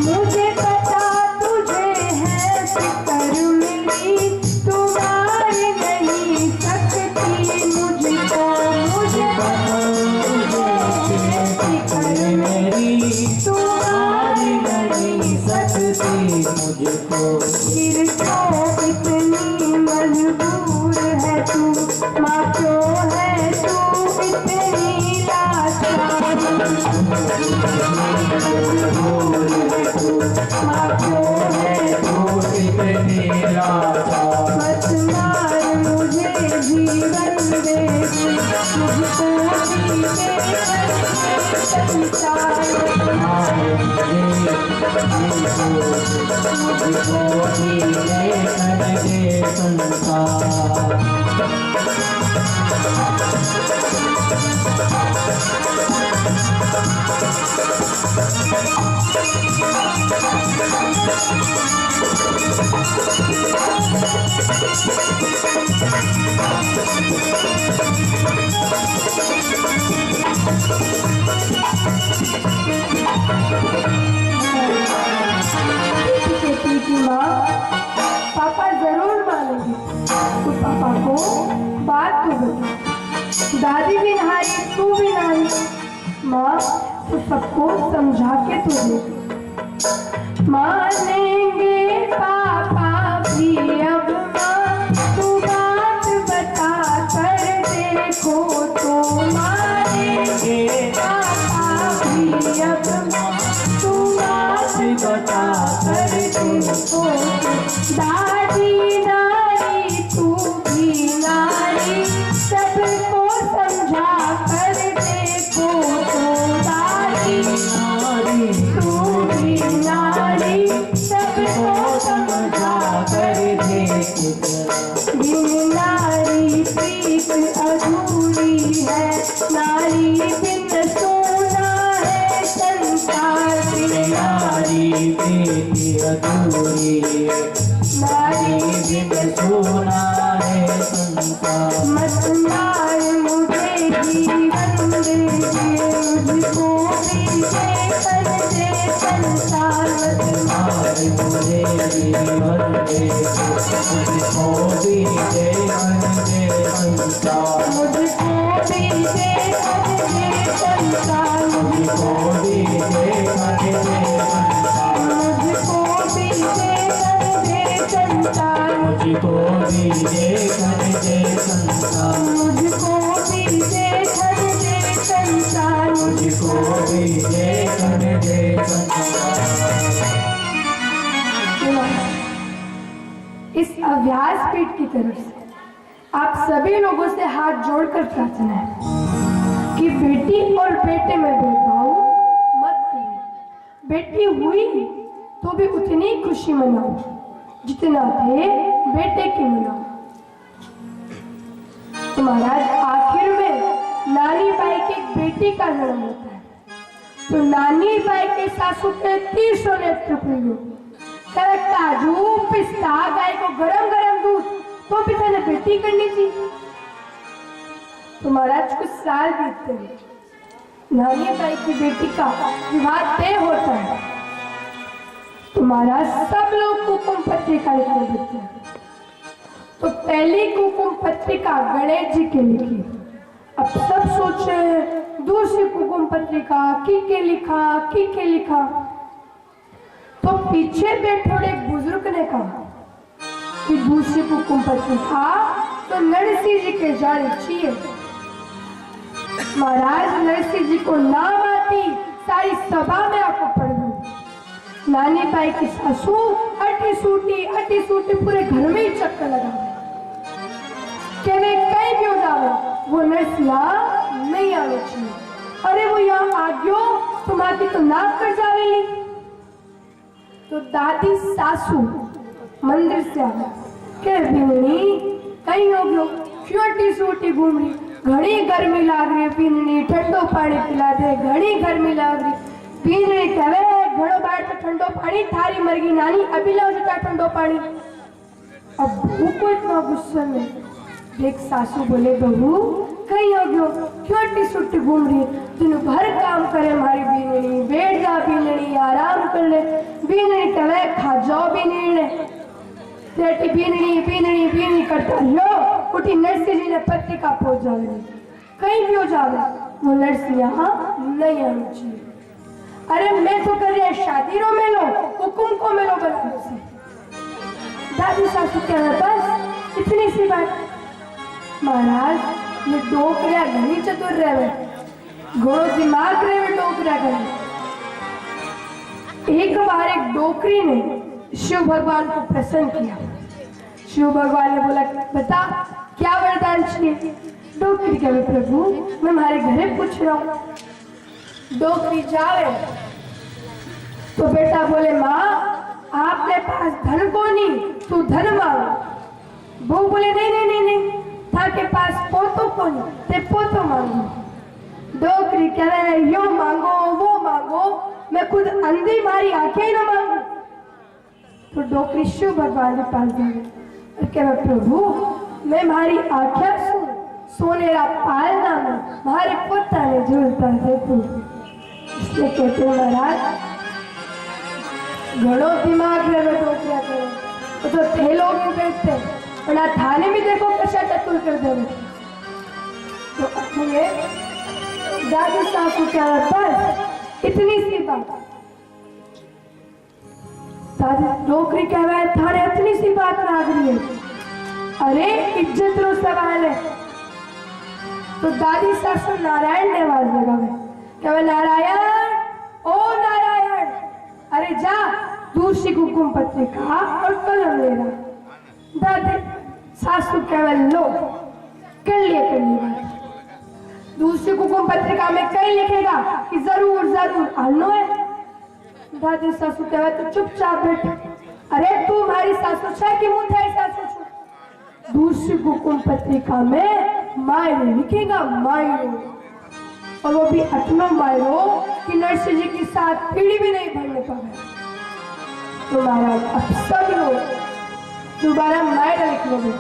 मुझे पता तुझे है फिक्र मिली, तुम्हारी नहीं सकती मुझको। मुझे पता तुझे है फिक्र मेरी, नहीं सकती मुझको। फिर क्यों इतनी मजबूर है तू, माँ क्यों है तू इतनी लाचार। माँ क्यों है तू इतनी लाचार। मत मार मुझे जीवन दे, मुझको जीते संसार। मुझको जीने दे संसार। कहती कि माँ पापा जरूर मानेंगे, तो पापा को बात तो बता। दादी भी नहाई, तू भी नहाई, माँ तो सबको समझा के तो दे। मानेंगे पापा भी अब माँ, तू बात बता कर देखो तो। मानेंगे पापा भी अब माँ, तू बात बता कर देखो। दादी नारी तू भी नारी, सबको समझा कर देखो तो। दादी नारी तू भी नारी, सबको समझा कर देखो। बिन नारी प्रीत अधूरी है, नारी बिन सोना है संसार। बिन नारी बेटी अधूरी है, नारी बिन सोना है संसार। मत मार मुझे जीवन दे, मुझको भी दे कर दे संसार। मत मार मुझे जीवन दे, मुझको भी दे संसार। मुझको भी दे कर दे संसार। मुझको भी दे संसार। मुझको भी दे कर दे संसार। मुझको भी दे संसार। मुझको भी दे कर दे संसार। मुझको भी दे संसार। इस अभ्यास पीठ की तरफ से आप सभी लोगों से हाथ जोड़कर प्रार्थना है कि बेटी और बेटे में भेदभाव मत करो। बेटी हुई तो भी उतनी खुशी मनाओ जितना थे बेटे की मनाओ। तो महाराज आखिर में नानी बाई की एक बेटी का जन्म होता है, तो नानी बाई के सासू के 30 नेत्र खुले। काजू पिस्ता गाय को गरम गरम दूध तो पिता ने बेटी करनी थी। तो महाराज कुछ साल बीतते हैं, नानी बाई की बेटी का विवाह तय होता है। तो महाराज सब लोग कुकुम पत्रिका लिखने लगते हैं। तो पहली कुकुम पत्रिका गणेश जी के लिखी। अब सब सोचे दूसरी कुकुम पत्रिका की लिखा। तो पीछे बैठे एक बुजुर्ग ने कहा कि दूसरी कुकुम पत्रिका तो नरसिंह जी के जाने चाहिए। महाराज नरसिंह जी को नाम आती सारी सभा में आकर पढ़ गई। नानी बाई की सासू अटी सूटी पूरे घर में ही चक्कर लगा कहने कहीं भी हो जाओ वो नरसिंह नहीं आने चाहिए। अरे वो यहाँ आ गयो तुम्हारी तो नाक कर जावेली। तो दादी सासू मंदिर से आ कह बीननी कहीं हो गयो क्यों टी घूम रही, घनी गर्मी लाग रही। बीननी ठंडो पानी पिला दे, घनी गर्मी लाग रही। बीननी कहे घड़ो बाहर तो ठंडो पानी थारी मरगी नानी अभी लाओ जो ठंडो पानी। अब बहू को इतना गुस्सा में देख सासू बोले बहू कहीं हो गयो क्यों टी घूम रही, दिन भर काम करे हमारी बीननी, बैठ जा बीननी आराम कर ले। बीननी कहे खा जाओ बीननी ने तेटी बीननी करता लो उठी। नरसिंह जी ने पत्रिका पहुंच जावे कहीं भी हो जावे वो नरसिंह यहाँ नहीं आनी चाहिए। अरे मैं तो कर रहा शादी रो मेलो हुकुम को मेलो बना से दादी सासू क्या है बस इतनी सी बात। महाराज ये डोकरिया घनी चतुर रहे घोड़ो दिमाग रहे डोकरिया घनी। एक बार एक डोकरी ने शिव भगवान को प्रसन्न किया। शिव भगवान ने बोला बता क्या वरदान चाहिए। डोकरी कहे प्रभु मैं हमारे घरे पूछ रहा हूँ। डोकरी जावे तो बेटा बोले माँ आपके पास धन को नहीं तू धन मांगो। वो बोले नहीं नहीं नहीं नहीं था के पास पोतो को नहीं ते पोतो मांगो। डोकरी कह रहे यो मांगो वो मांगो मैं खुद अंधी मारी आंखें ही ना मांगू। तो डोकरी शिव भगवान के पास गए और कह प्रभु मैं मारी आंखें सु सोनेरा पालना में मारे पोता ने झूलता है तू। इसलिए कहते महाराज घड़ो दिमाग रहे डोकरिया करे तो थे लोग बैठते और थाने में देखो कशा चतुर कर दे। तो अपने दादी सासू क्या बस इतनी सी बात। दादी डोकरी कह रहा है थाने इतनी सी बात लाग रही है अरे इज्जत रो सवाल है। तो दादी सासू नारायण ने आवाज लगावे क्या नारायण ओ नारायण अरे जा दूसरी हुकुम पत्रिका और कलम ले रहा। दादी सासू कह लो कर लिए दूसरी हुकुम पत्रिका में कई लिखेगा कि जरूर जरूर आनो है। दादी सासू कहे तो चुपचाप बैठ। अरे तू हमारी सासू छे कि मुंह थे सासू छे। दूसरी हुकुम पत्रिका में मायरो लिखेगा मायरो और वो भी अतनो मायरो कि नरसिंह जी के साथ पीढ़ी भी नहीं भरने पाए। तो महाराज अब सब लोग दोबारा मायरा लिखने लगे।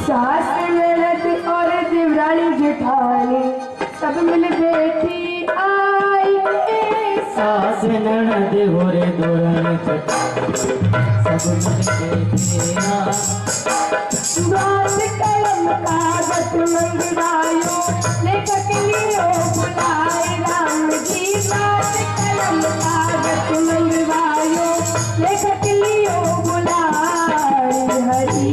सास ननद और देवरानी जेठानी सब मिल बैठी आई। सास ननद और देवरानी सब मिल बैठी बात कलम कागज मंगवायो लेखक लियो बुलाए राम जी। बात कलम कागज मंगवायो लेखक लियो बुलाए हरी।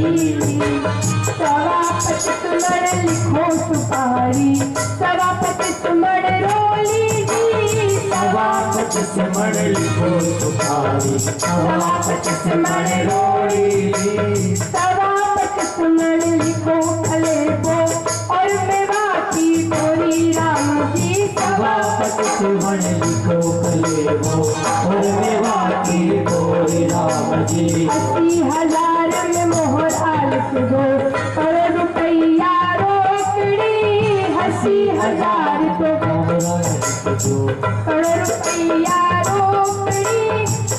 सवापत सुमण लिखो सुपारी सवापत सुमण रोली जी। सवापत सुमण लिखो सुपारी सवापत सुमण रोली जी। सवापत सुमण लिखो कलेबो और मेवा की बोली राम जी। सवापत सुमण लिखो कलेबो और मेवा की बोली राम जी। 80,000 में मोहरा लिख दो और रुपया रोकड़ी। 80,000 तो और रुपया रोकड़ी।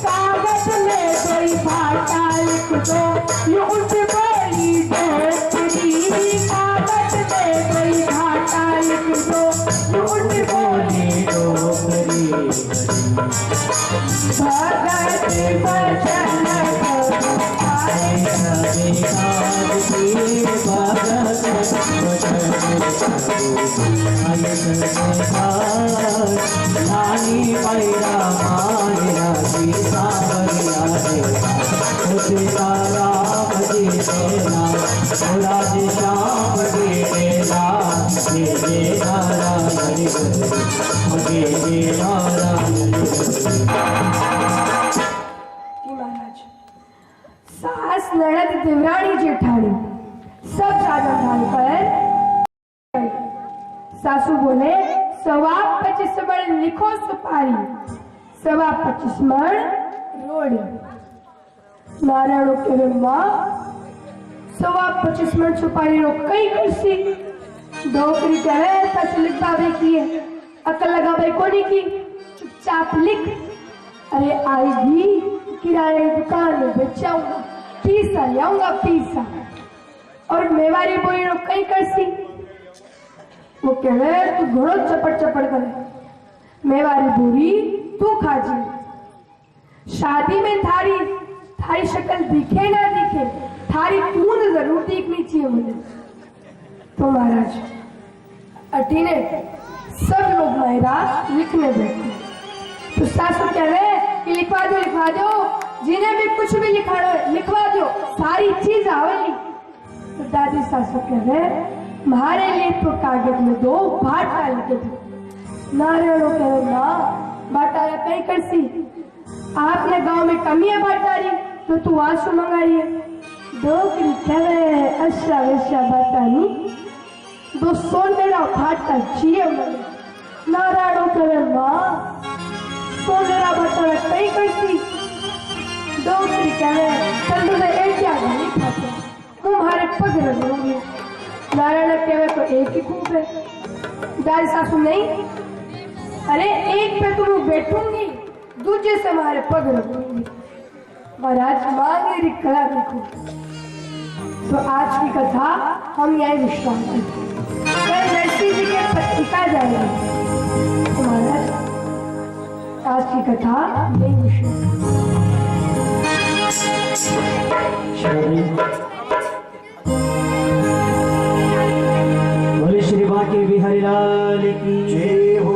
कागज में कोई भाटा लिख दो ये उस बड़ी डोकरी। कागज में कोई भाटा लिख दो ये उस बड़ी डोकरी। भगत भजन नानी पैरा माया जी सावरिया देवा राम जी देना भोला जी श्याम जी देना जे नारा हरि जे नारा महाराज सास ननद देवरानी जेठानी सब राजस्थान पर सासू बोले 25 मण लिखो सुपारी 25 मण रोड़ी। नारायण के माँ 25 मण सुपारी रो कई करसी। डोकरी कहे तस लिखा भाई की है अकल लगा भाई कोनी की चुपचाप लिख। अरे आएगी किराने की दुकान में बेचाऊंगा पीसा लाऊंगा पीसा। और मेवारी बोली रो कई करसी। वो कह रहे तू घोड़ो चपट चपट करे मेवारी बोली तू खाजी। शादी में थारी शक्ल दिखे ना दिखे थारी खून जरूर दिखनी चाहिए मुझे। तो महाराज अठीने सब लोग मेरा लिखने बैठे। तो सासू कह रहे कि लिखवा दो, जिन्हें भी कुछ भी लिखवा दो, सारी चीज आवेली। तो दादी सासू कह रहे हमारे लिए तो कागज में दो भाटा लिख दो। नारायणों कह रहे ना भाटारा कहीं करसी, आपने गांव में कमी है भाटारी तो तू आंसू मंगाई है। डोकरी कह रहे अच्छा वैसा भाटानी दो सोनेरा भाटा चाहिए मुझे। नारायणों कह रहे ना सोनेरा भाटारा कहीं करसी। डोकरी कह रहे चल तुझे एक क्या नहीं खाते तुम्हारे पग रखोगे। नारायण कह रहे तो एक ही खूब है। दादी सासू नहीं, अरे एक पे तुम बैठूंगी दूसरे से हमारे पग रखूंगी। महाराज मांगे कला देखो। तो आज की कथा हम यही विश्राम करते कल नरसिंह जी के पत्रिका जाएगी। तो महाराज आज की कथा यही विश्राम। बोले श्री बांके बिहारी लाल की जय हो।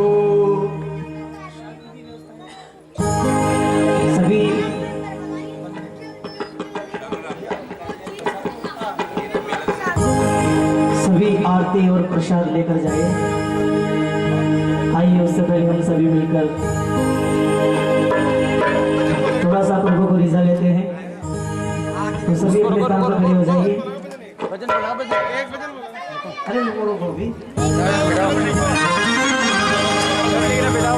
सभी आरती और प्रसाद लेकर जाए। आइए उससे पहले हम सभी मिलकर थोड़ा सा प्रभु को रिझा लेते हैं। तो सभी अपने काम पर खड़े हो जाइए। अरे रोको भी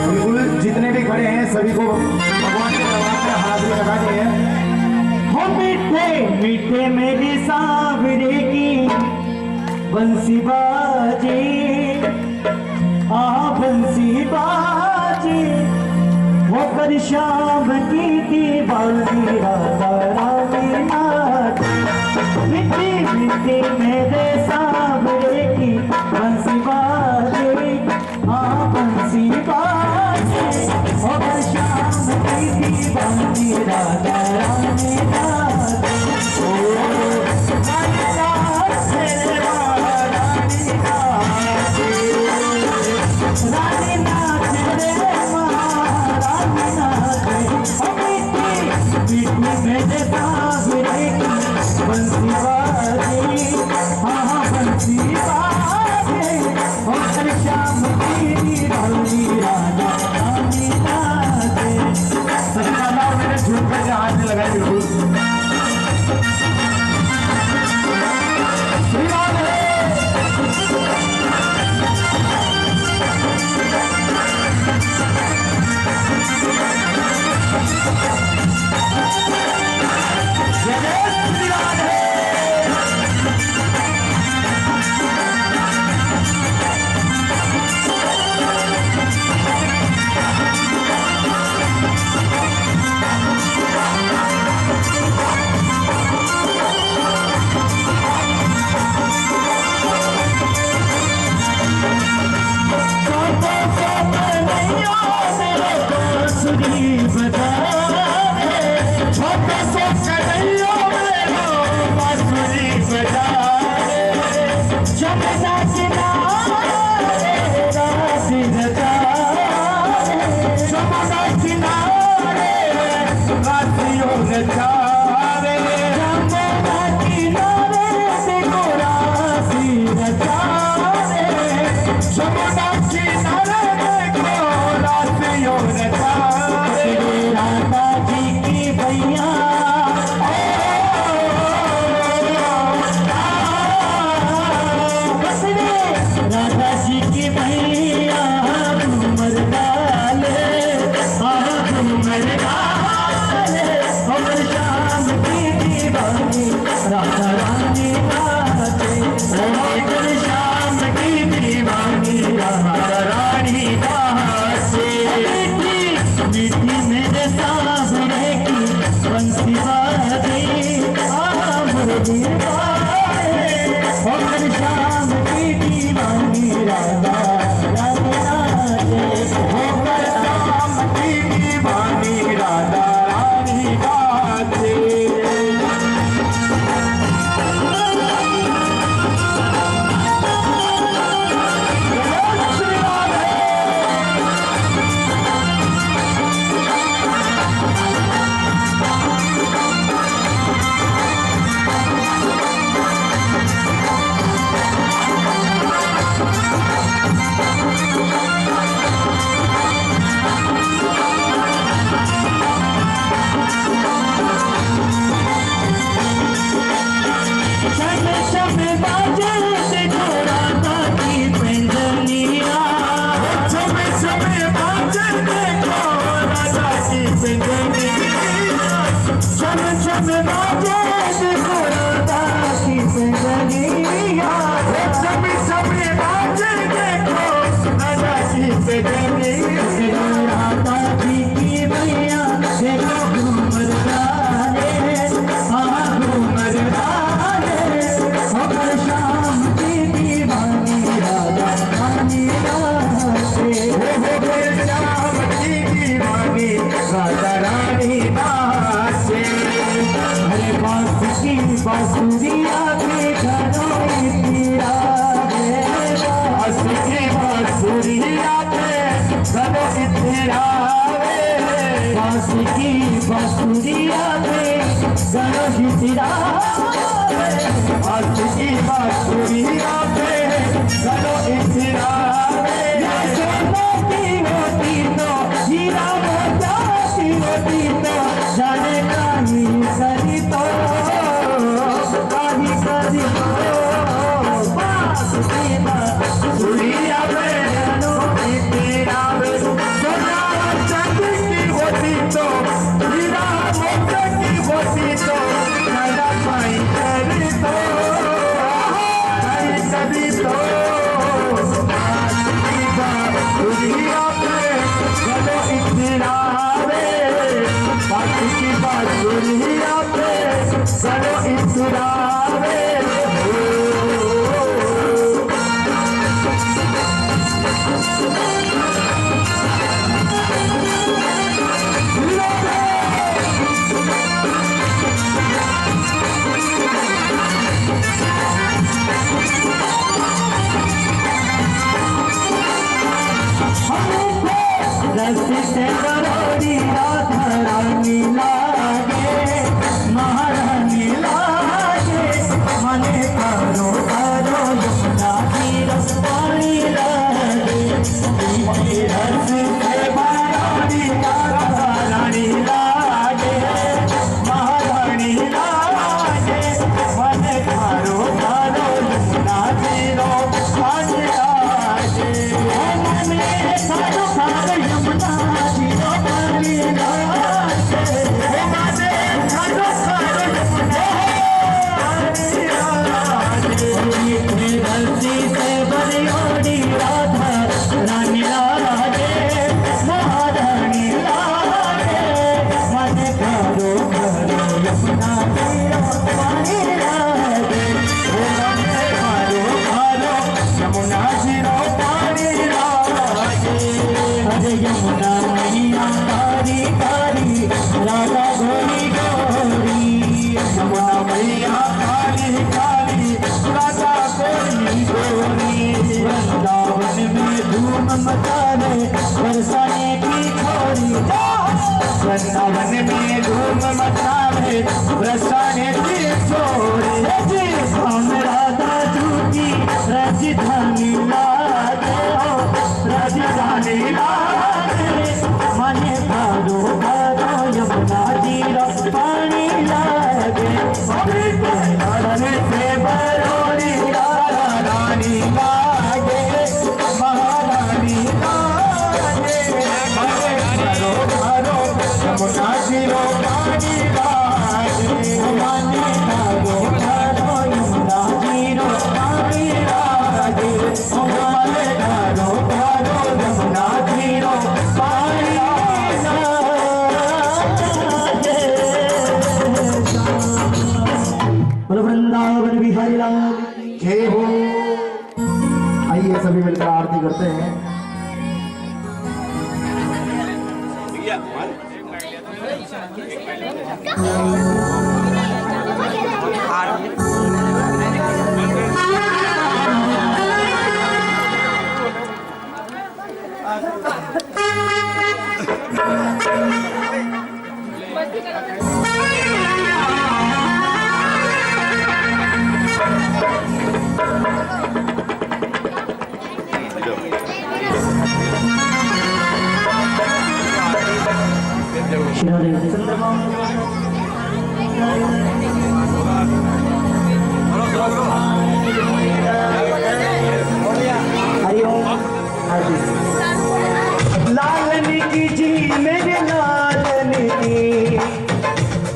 बिल्कुल जितने भी खड़े हैं सभी को भगवान के दरबार में हाजिरी लगानी है। हो मीठे मीठे मेरी सांवरे की बंसी बाजे, बंसी बाजे होकर शाम की दीवानी राधा रानी नाच। मिट्टी मिट्टी मेरे सांवरे की बंसी बाजे, बंसी बाजे होकर शाम की दीवानी राधा रानी नाच। रानी नाच रे महारानी नाच, मिट्टी मेरे सांवरे की बंसी बाजे, बंसी बाजे होकर शाम की दीवानी राधा रानी नाच। सभी माताओं मैंने झूठ कर हाथ में लगाई। बिल्कुल राधा रानी नाचे। अरे बांसुरी बांसुरिया के घरों तेरा बांसुरी बांसुरिया के घरों तेरा बांसुरी बांसुरिया के घरों तेरा बांसुरी बांसुरिया के घरों तेरा होती तो हीरा मोती होती तो जाने काही करी तो काही करी तो बांसुरी बांसुरिया के घरों तेरा सोना चांदी की होती तो हीरा मोती की होती तो नैना पाई करी तो कभी तो बांसुरिया के घरों तेरा बांसुरी बांसुरिया के घरों तेरा रस्ते से बरोड़ी राधा रानी लागे महारानी लागे मने करो करो यमुना तीर पानी लागे रस्ते से बरोड़ी राधा रानी लागे महारानी लागे मने करो करो यमुना तीर पानी लागे मेरे साधु सागर यमुना जीरो पानी लागे धरती से बरियोड़ी राधा रानी लागे महारानी लागे मन करो करो यमुना जीरो पानी लागे मन करो करो यमुना जीरो पानी लागे। अरे यमुना मैया कारी कारी राधा गोरी गोरी यमुना मैया काली काली राधा गोरी गोरी। वृंदावन में धूम मचाने बरसाने की छोरी वृंदावन में धूम मचावे बरसाने की छोरी। हम राधा झूठी राजधानी लागे हो राजधानी लागे मने भारो भारो यमुना जीरो पानी लागे लड़ने से बरोड़ी राधा रानी लागे महारानी लागे। करो करो यमुना जीरो पानी लागे मने भारो भारो यमुना जीरो पानी लागे मने करो करो यमुना जीरो पानी वृंदावन बिहारी लाल जय हो। आइए सभी मिलकर आरती करते हैं। लालनी की जी मेरे लालनी की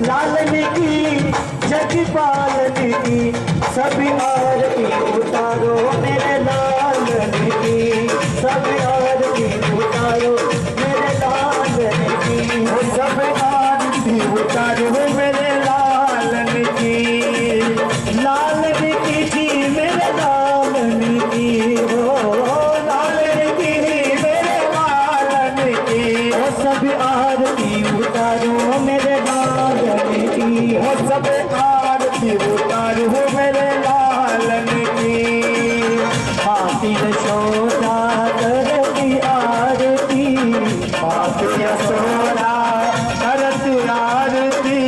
लालनी की जगपालनी की सभी आरती उतारो मेरे लालनी की सभी आरती उतारो मेरे लालनी की सब आरती उतारो मेरे लालन की। लालनी की जी मेरे लालनी की हो लालन की मेरे लालन की। सभी आरती आरती उतारू मेरे लालन की। माती यशोदा करती आरती, माता यशोदा करती आरती,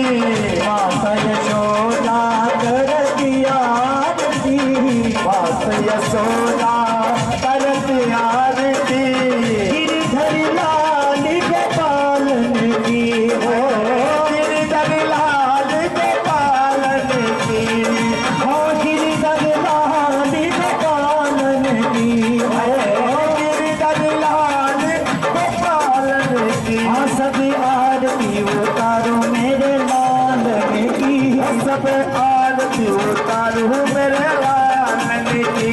माता यशोदा करती आरती, माता यशोदा करती आरती। गिरधर लाल गोपालन की हो, गिरधर लाल गोपालन की, हो गिरधर लाल गोपालन की हो, गिरधर लाल गोपालन की। हाँ सब आरती उतारो मेरे लालन की, सब आरती उतारू मेरे लालन की।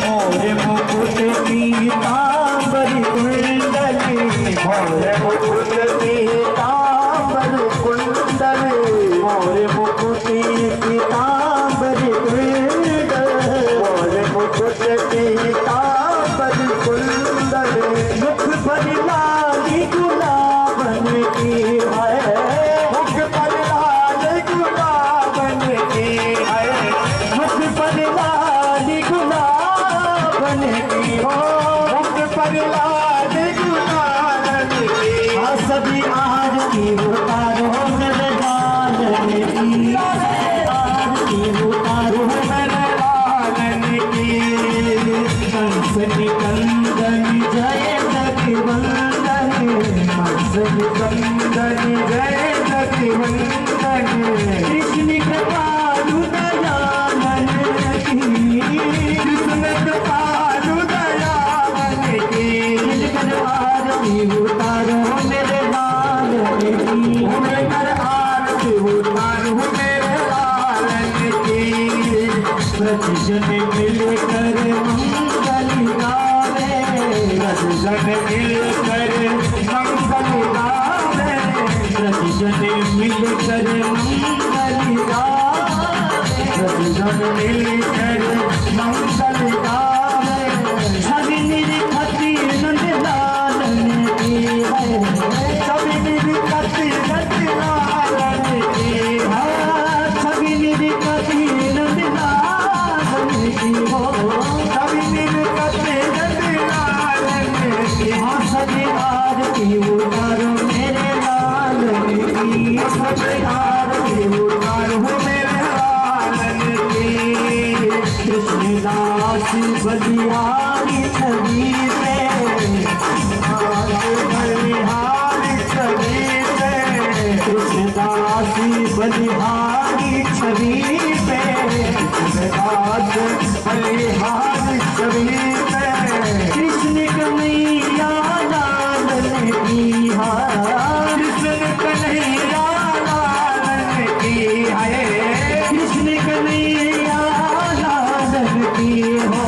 मोर मुकुट पीतांबरी कुंडली, मोर मुकुट पीतांबर कुंडली, मोर मुकुट पीतांबरी कुंडली, मोर मुकुट पीतांबर कुंडली। मुख पर लाली गुलाबन की है, मुख पर लाल गुलाबन की है, मुख पर लाली गुलाबन की हो, मुख पर लाल गुलाबन की। हाँ सभी आरती उतारो मेरे लालन की, आरती उतारो मेरे लालन की। कंस निकंदन जय जगवंदन, कंस कंदन जय जगवंदन, कृष्ण कृपालु दयालन की, कृष्ण कृपालु दयालन की। मिलकर आरती उतारो मेरे लालन की, मिलकर आरती उतारू मेरे लालन की। प्रतिजन मिलकर मंगल गावे, प्रतिजन मिलकर मंगल गावे, प्रतिजन मिलकर मंगल गावे, प्रतिजन मिलकर मंगल गावे। छवि निरखती नंद लालन की है, सभी निरखती नंद लालन की। छवि निरखती नंद लालन की हो, सभी निरखती नंद लालन की। हाँ सभी आरती उतारो मेरे लालन की, सभी आरती उतारू मेरे लालन की। कृष्णदास बलिहारी छवि पे, बलिहारी छवि पे, कृष्णदास बलिहारी छवि पे, दास बलिहारी छवि पे। कृष्ण कन्हैया लालन की हा, कृष्ण कन्हैया लालन की है, कृष्ण कन्हैया लालन की हो,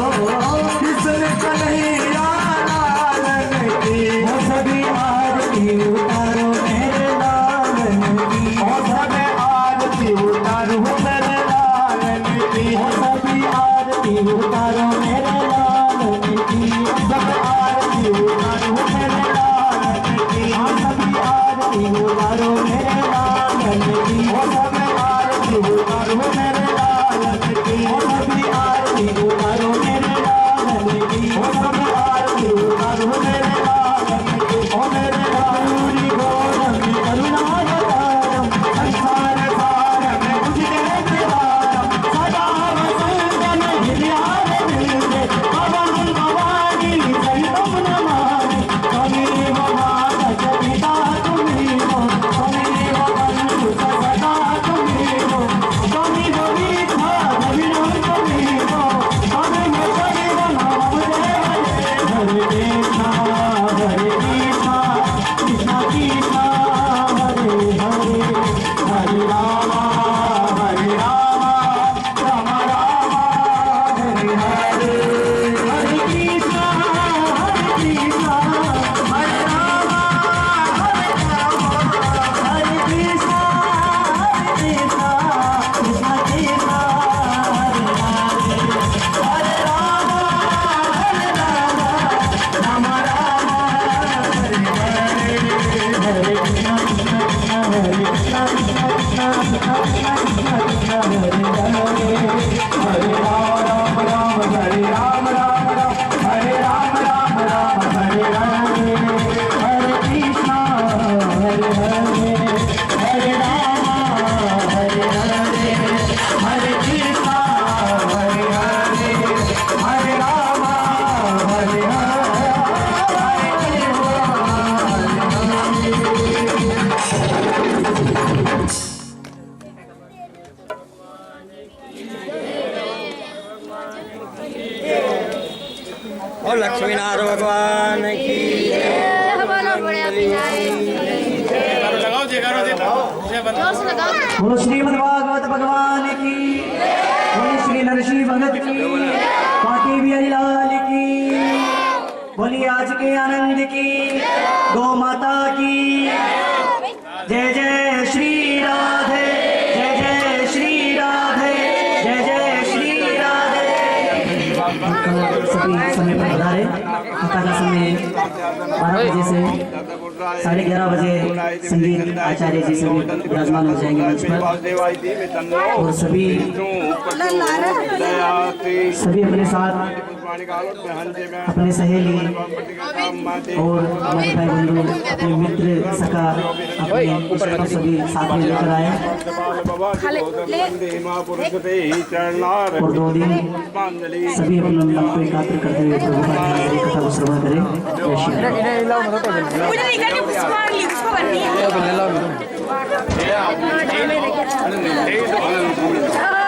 कृष्ण कन्हैया लालन की। हो सभी आरती उतारो मेरे लालन की, और सब आरती उतारू मेरे लालन की। हो सभी आरती उतारो मेरे लालन की, सब आरती उतारू मेरे लालन की। हाँ सभी आरती उतारो मेरे लालन की, और सब आरती उतारू मेरे लालन की। हो सभी आरती उतारो मेरे लालन की, और सब आरती उतारू मेरे लालन की। ओ मेरे गौरी गौरम करुणावतारम, संसार सार में तुझे द्वारम, सदा वसंतन हृदयारविंदे, पवन भवानी सहितं नमामि। त्वमेव माता च पिता त्वमेव, त्वमेव बन्धुः च सखा त्वमेव, त्वमेव वीक्षा बोलो श्रीमद् भागवत भगवान की, बोलो श्री नरसिंह भगत की, बाकी बिहारी लाल की, बोलिए आज के आनंद की, गौ माता की जय जय श्री राधे, जय जय श्री राधे, जय जय श्री राधे। सभी समय पर पधारे। माता का समय 12 बजे से 11:30 बजे संगीत आचार्य जी सभी विराजमान हो जाएंगे मंच पर, और सभी अपने साथ अपने सहेली और हमारे भाई बंधु, अपने मित्र सखा, अपने इष्टतम सभी साथ में लेकर आए, और 2 दिन सभी अपने मन को एकाग्र करते हुए प्रभु का ध्यान करें, कथा को श्रवण करें। जय श्री राम। Hey,